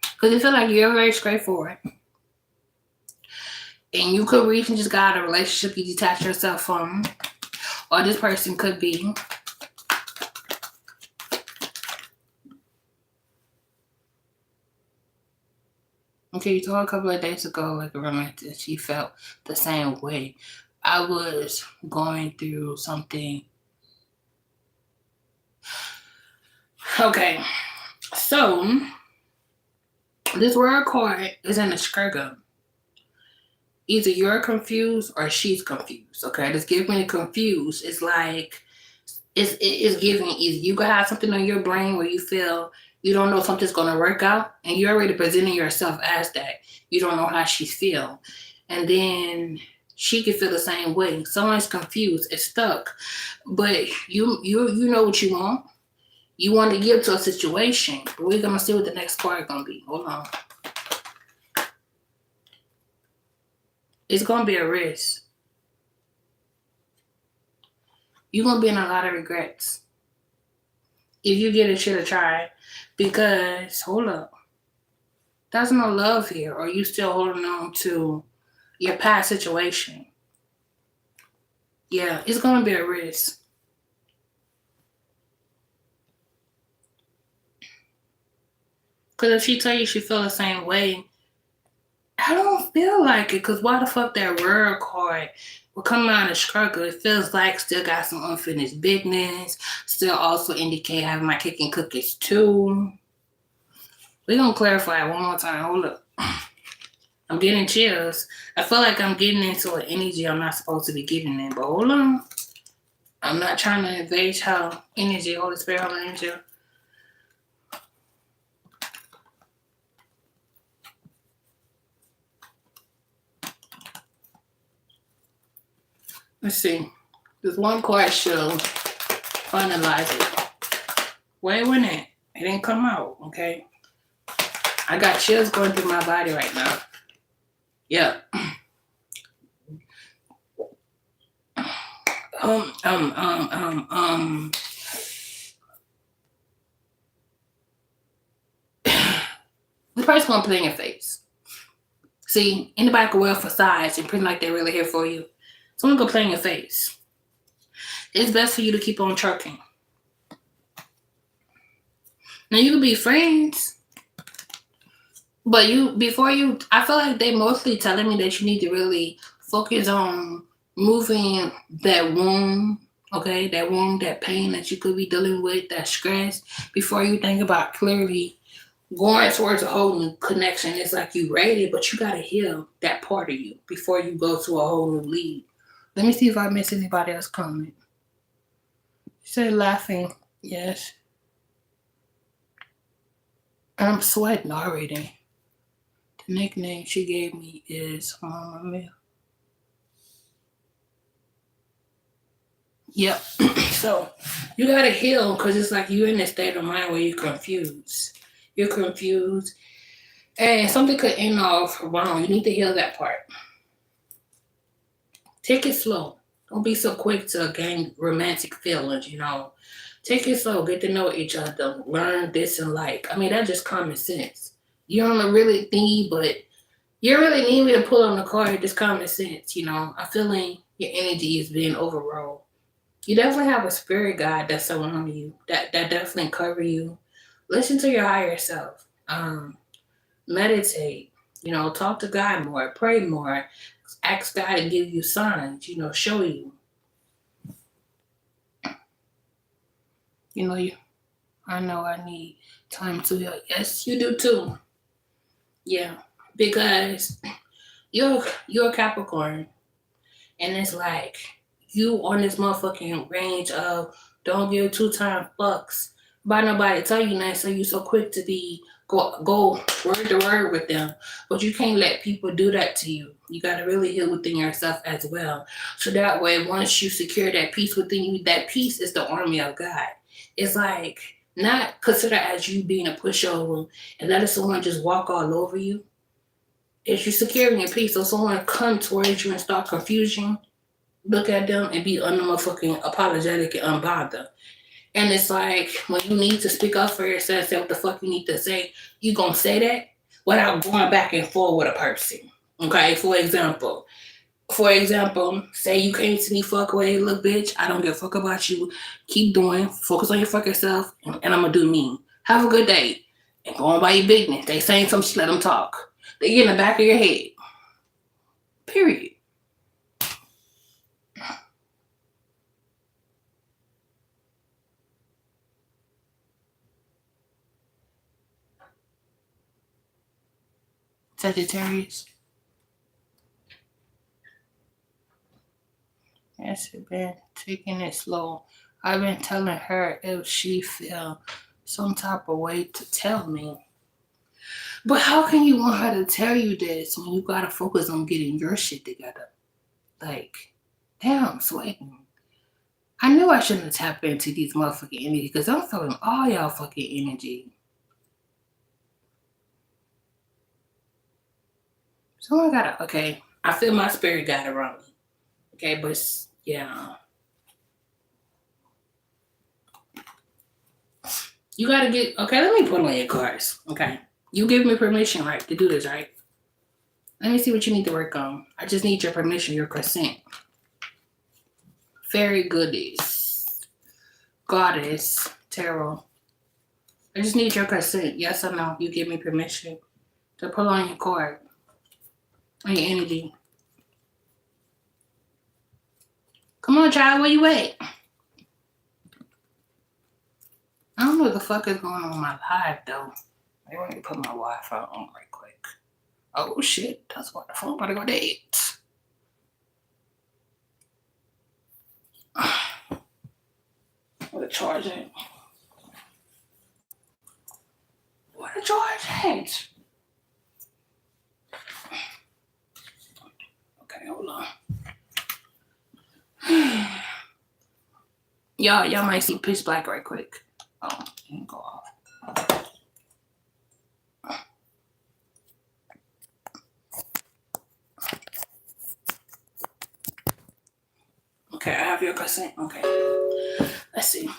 Because I feel like you're very straightforward. And you could reach and just got out of a relationship you detach yourself from. Or this person could be. Okay, you told a couple of days ago, like a romantic, she felt the same way. I was going through something. Okay, so this word card is in the skirgo. Either you're confused or she's confused. Okay, this giving confused. It's like it's giving either you gotta have something on your brain where you feel you don't know if something's gonna work out, and you're already presenting yourself as that. You don't know how she feel, and then she can feel the same way. Someone's confused, it's stuck, but you know what you want. You want to give to a situation. But we're gonna see what the next card gonna be. Hold on. It's gonna be a risk. You're gonna be in a lot of regrets if you get a shit a try, because hold up, there's no love here, or you still holding on to your past situation. Yeah, it's gonna be a risk. Because if she tell you she feel the same way, I don't feel like it. Because why the fuck that word card will come out of struggle? It feels like still got some unfinished business. Still also indicate having my cake and cookies too. We're gonna clarify it one more time. Hold up. I'm getting chills. I feel like I'm getting into an energy I'm not supposed to be getting in. But hold on. I'm not trying to invade her energy. Holy Spirit, Holy Angel. Let's see. This one card show. Finalize it. Where it went at? It didn't come out, okay? I got chills going through my body right now. Yeah. The person gonna play in your face. See, anybody can wear facades and pretend like they're really here for you. Someone gonna play in your face. It's best for you to keep on trucking. Now you can be friends, but I feel like they mostly telling me that you need to really focus on moving that wound, okay? That wound, that pain that you could be dealing with, that stress, before you think about clearly going towards a whole new connection. It's like you ready, but you gotta heal that part of you before you go to a whole new lead. Let me see if I miss anybody else comment. She said laughing. Yes. I'm sweating already. The nickname she gave me is Mama Mia. Yep. So you gotta heal, because it's like you're in a state of mind where you're confused. You're confused. And something could end off wrong. You need to heal that part. Take it slow. Don't be so quick to gain romantic feelings, Take it slow. Get to know each other. Learn this and like. I mean, that's just common sense. You don't really need, but you really need me to pull on the card. Just common sense, I'm feeling your energy is being overrode. You definitely have a spirit guide that's surrounding you. That definitely cover you. Listen to your higher self. Meditate. Talk to God more. Pray more. Ask God to give you signs. Show you. I know I need time to heal. Yes, you do too. Yeah, because you're a Capricorn, and it's like you on this motherfucking range of don't give 2-time fucks about nobody tell you nothing, so you so quick to be go word to word with them, but you can't let people do that to you. You got to really heal within yourself as well, so that way once you secure that peace within you, that peace is the army of God. It's like not consider as you being a pushover and letting someone just walk all over you. If you're securing your peace, so someone come towards you and start confusion, look at them and be unmotherfucking apologetic and unbothered. And it's like when you need to speak up for yourself, say what the fuck you need to say, you gonna say that without going back and forth with a person. Okay, for example, say you came to me, fuck away, little bitch. I don't give a fuck about you. Keep doing. Focus on your fucking self, and I'm gonna do me. Have a good day, and go on by your business. They saying some shit, let them talk. They get in the back of your head. Period. Sagittarius. Yes, I've been taking it slow. I've been telling her if she feel some type of way to tell me. But how can you want her to tell you this when you gotta focus on getting your shit together? Like, damn, sweating. I knew I shouldn't have tapped into these motherfucking energy because I'm feeling all y'all fucking energy. Someone gotta, okay, I feel my spirit got it wrong. Okay, but yeah. You gotta get, okay, let me put on your cards. Okay. You give me permission, right, to do this, right? Let me see what you need to work on. I just need your permission, your consent. Fairy goodies. Goddess. Tarot. I just need your consent. Yes or no? You give me permission to pull on your card. On your energy. Come on, child. Where you at? I don't know what the fuck is going on in my life, though. I want to put my Wi-Fi on right quick. Oh, shit. That's why the phone about to go dead. Where the charge at? Where the charge at? Okay, hold on. Y'all might see pitch black right quick. Oh, it didn't go off. Okay, I have your consent. Okay. Let's see.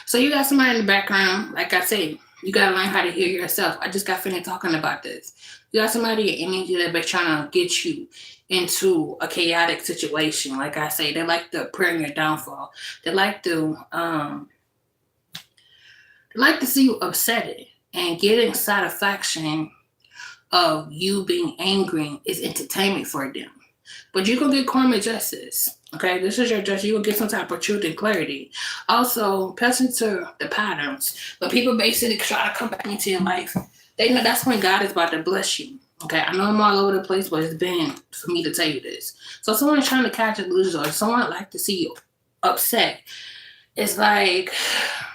So you got somebody in the background. Like I said, you got to learn how to hear yourself. I just got finished talking about this. You got somebody in energy that be trying to get you into a chaotic situation. Like I say, they like to pray on your downfall. They like to see you upset and getting satisfaction of you being angry is entertainment for them. But you can get karmic justice. Okay, this is your justice. You will get some type of truth and clarity. Also, pay attention to the patterns. But people basically try to come back into your life. They know that's when God is about to bless you. Okay, I know I'm all over the place, but it's been for me to tell you this. So someone trying to catch a loser or someone like to see you upset. It's like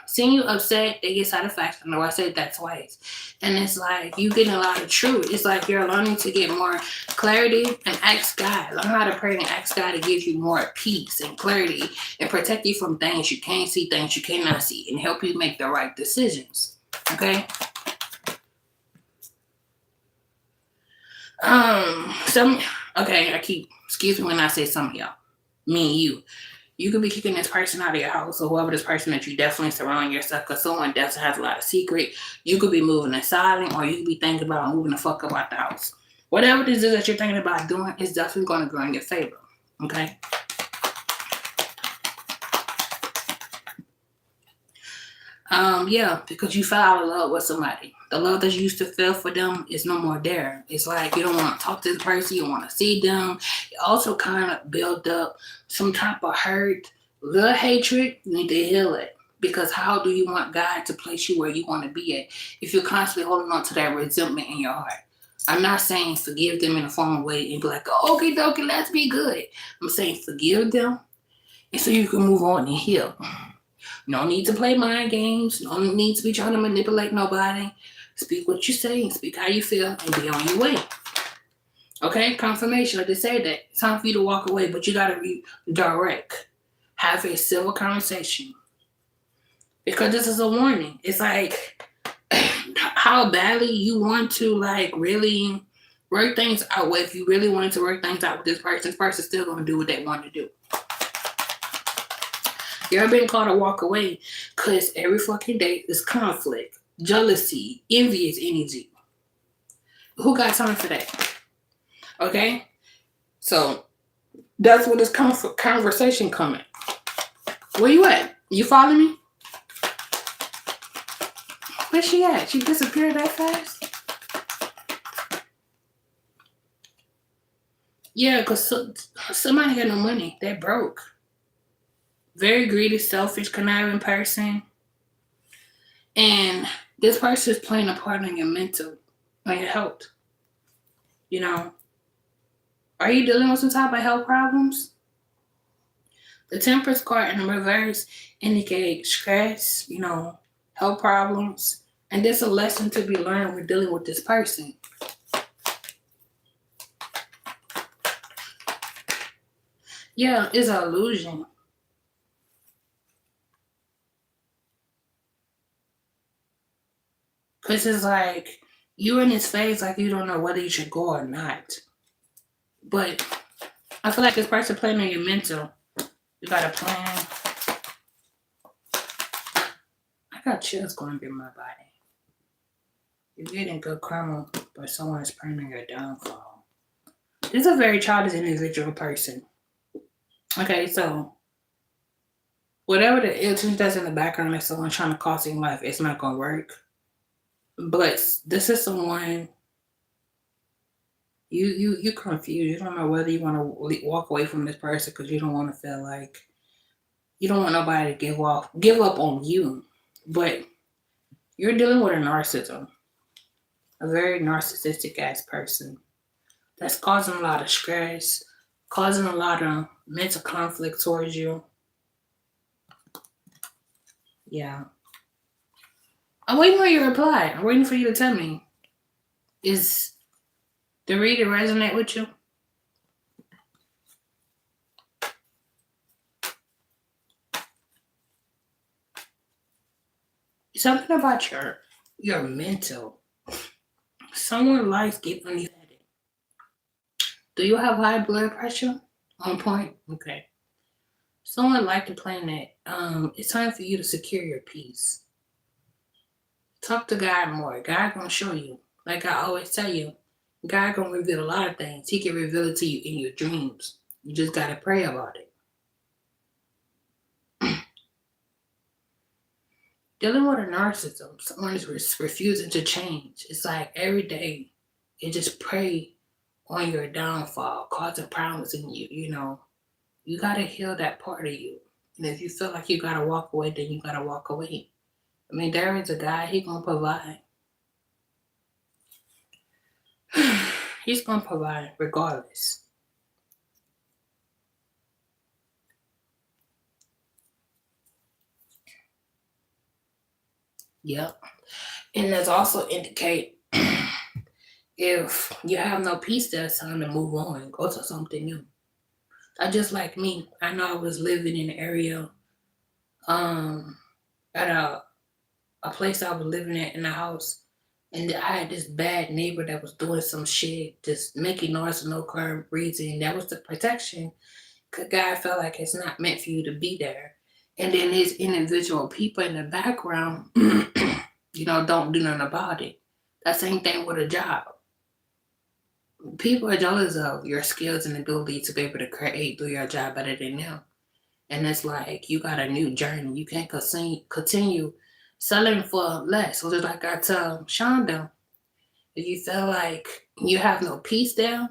seeing you upset, they get satisfaction. No, I said that twice. And it's like you getting a lot of truth. It's like you're learning to get more clarity and ask God. Learn how to pray and ask God to give you more peace and clarity and protect you from things you can't see, things you cannot see, and help you make the right decisions. Okay? Excuse me when I say some of y'all. Me and you. You could be kicking this person out of your house or whoever this person that you definitely surround yourself because someone definitely has a lot of secret. You could be moving in silent or you could be thinking about moving the fuck out the house. Whatever this is that you're thinking about doing is definitely going to go in your favor. Okay? Because you fell out of love with somebody. The love that you used to feel for them is no more there. It's like you don't want to talk to this person. You don't want to see them. You also kind of build up some type of hurt, little hatred. You need to heal it. Because how do you want God to place you where you want to be at if you're constantly holding on to that resentment in your heart? I'm not saying forgive them in a formal way and be like, oh, okay, dokie, let's be good. I'm saying forgive them and so you can move on and heal. No need to play mind games. No need to be trying to manipulate nobody. Speak what you say and speak how you feel and be on your way. Okay? Confirmation. I just said that. It's time for you to walk away, but you got to be direct. Have a civil conversation. Because this is a warning. It's like how badly you want to really work things out with. If you really wanted to work things out with this person's still going to do what they want to do. You're being called to walk away because every fucking day is conflict, jealousy, envious energy. Who got time for that? Okay? So that's where this conversation coming. Where you at? You following me? Where's she at? She disappeared that fast? Yeah, because somebody had no money. They broke. Very greedy, selfish, conniving person. And this person is playing a part on your mental, on your health. You know, are you dealing with some type of health problems? The Temperance card in the reverse indicate stress, health problems. And there's a lesson to be learned when dealing with this person. Yeah, it's an illusion. Because it's like, you're in this phase like you don't know whether you should go or not. But I feel like this person playing on your mental. You got a plan. I got chills going through my body. You're getting good karma, but someone is praying on your downfall. This is a very childish individual person. Okay, so whatever the illusion does in the background is someone trying to cost you life, it's not going to work. But this is someone you're confused. You don't know whether you want to walk away from this person because you don't want to feel like you don't want nobody to give up on you. But you're dealing with a narcissism, a very narcissistic ass person that's causing a lot of stress, causing a lot of mental conflict towards you. Yeah. I'm waiting for your reply. I'm waiting for you to tell me. Is the reader resonate with you? Something about your mental. Someone likes getting on your head. Do you have high blood pressure? On point? Okay. Someone like the planet. It's time for you to secure your peace. Talk to God more. God gonna show you. Like I always tell you, God gonna reveal a lot of things. He can reveal it to you in your dreams. You just gotta pray about it. Dealing with a narcissism, someone is refusing to change. It's like every day, you just pray on your downfall, causing problems in you. You gotta heal that part of you. And if you feel like you gotta walk away, then you gotta walk away. I mean, there is a guy, he gonna provide. He's gonna provide regardless. Yep. And that's also indicate if you have no peace there, it's time to move on, go to something new. Just like me. I know I was living in an area, at a place I was living at in a house, and I had this bad neighbor that was doing some shit, just making noise for no current reason. That was the protection. Cause God felt like it's not meant for you to be there. And then there's individual people in the background, don't do nothing about it. That same thing with a job. People are jealous of your skills and ability to be able to create, do your job better than them. And it's like you got a new journey. You can't continue selling for less. So just like I tell Shonda, if you feel like you have no peace there,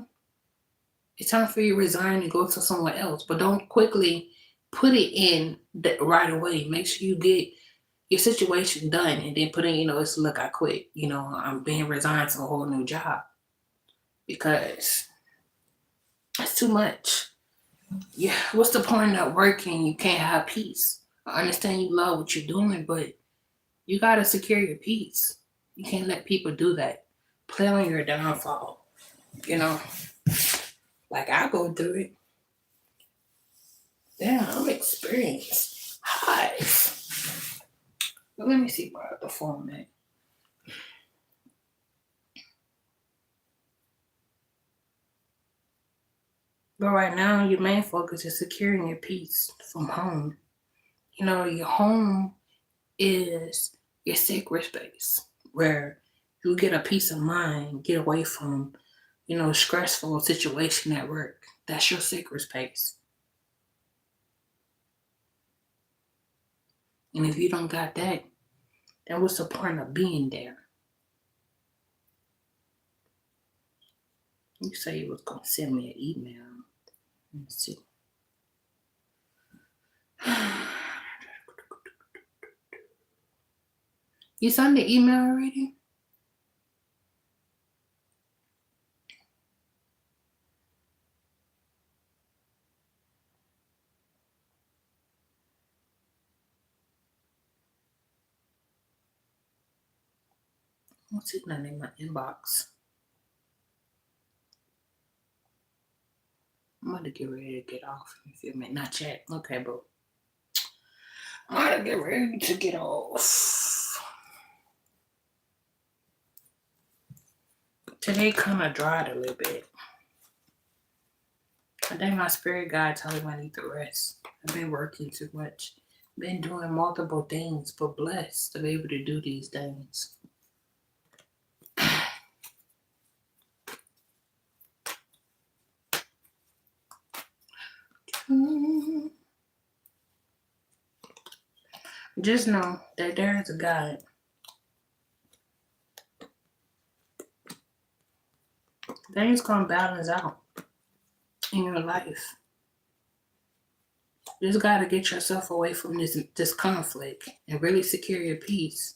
it's time for you to resign and go to somewhere else. But don't quickly put it in right away. Make sure you get your situation done and then put in, it's look, I quit. I'm being resigned to a whole new job. Because it's too much. Yeah, what's the point of working? You can't have peace. I understand you love what you're doing, but you gotta secure your peace. You can't let people do that. Play on your downfall. Like I go through it. Damn, I'm experienced. Highs. But let me see what the format. But right now, your main focus is securing your peace from home. Your home is your sacred space where you get a peace of mind, get away from, stressful situation at work. That's your sacred space. And if you don't got that, then what's the point of being there? You say you was going to send me an email. Let me see. You sent the email already? I don't see nothing in my inbox. I'm about to get ready to get off. You feel me? Not yet. Okay, bro. I'm about to get ready to get off. Today kind of dried a little bit. I think my spirit guide told me I need to rest. I've been working too much. Been doing multiple things, but blessed to be able to do these things. Just know that there is a God. Things gonna balance out in your life. You just gotta get yourself away from this conflict and really secure your peace.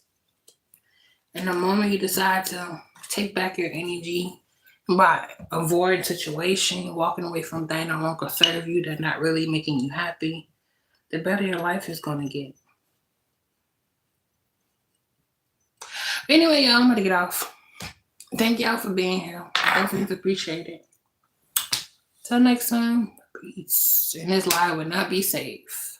And the moment you decide to take back your energy by avoiding situation, walking away from things that won't serve you, that not really making you happy, the better your life is gonna get. Anyway, y'all, I'm gonna get off. Thank y'all for being here. I definitely appreciate it. Till next time, peace. And this lie will not be safe.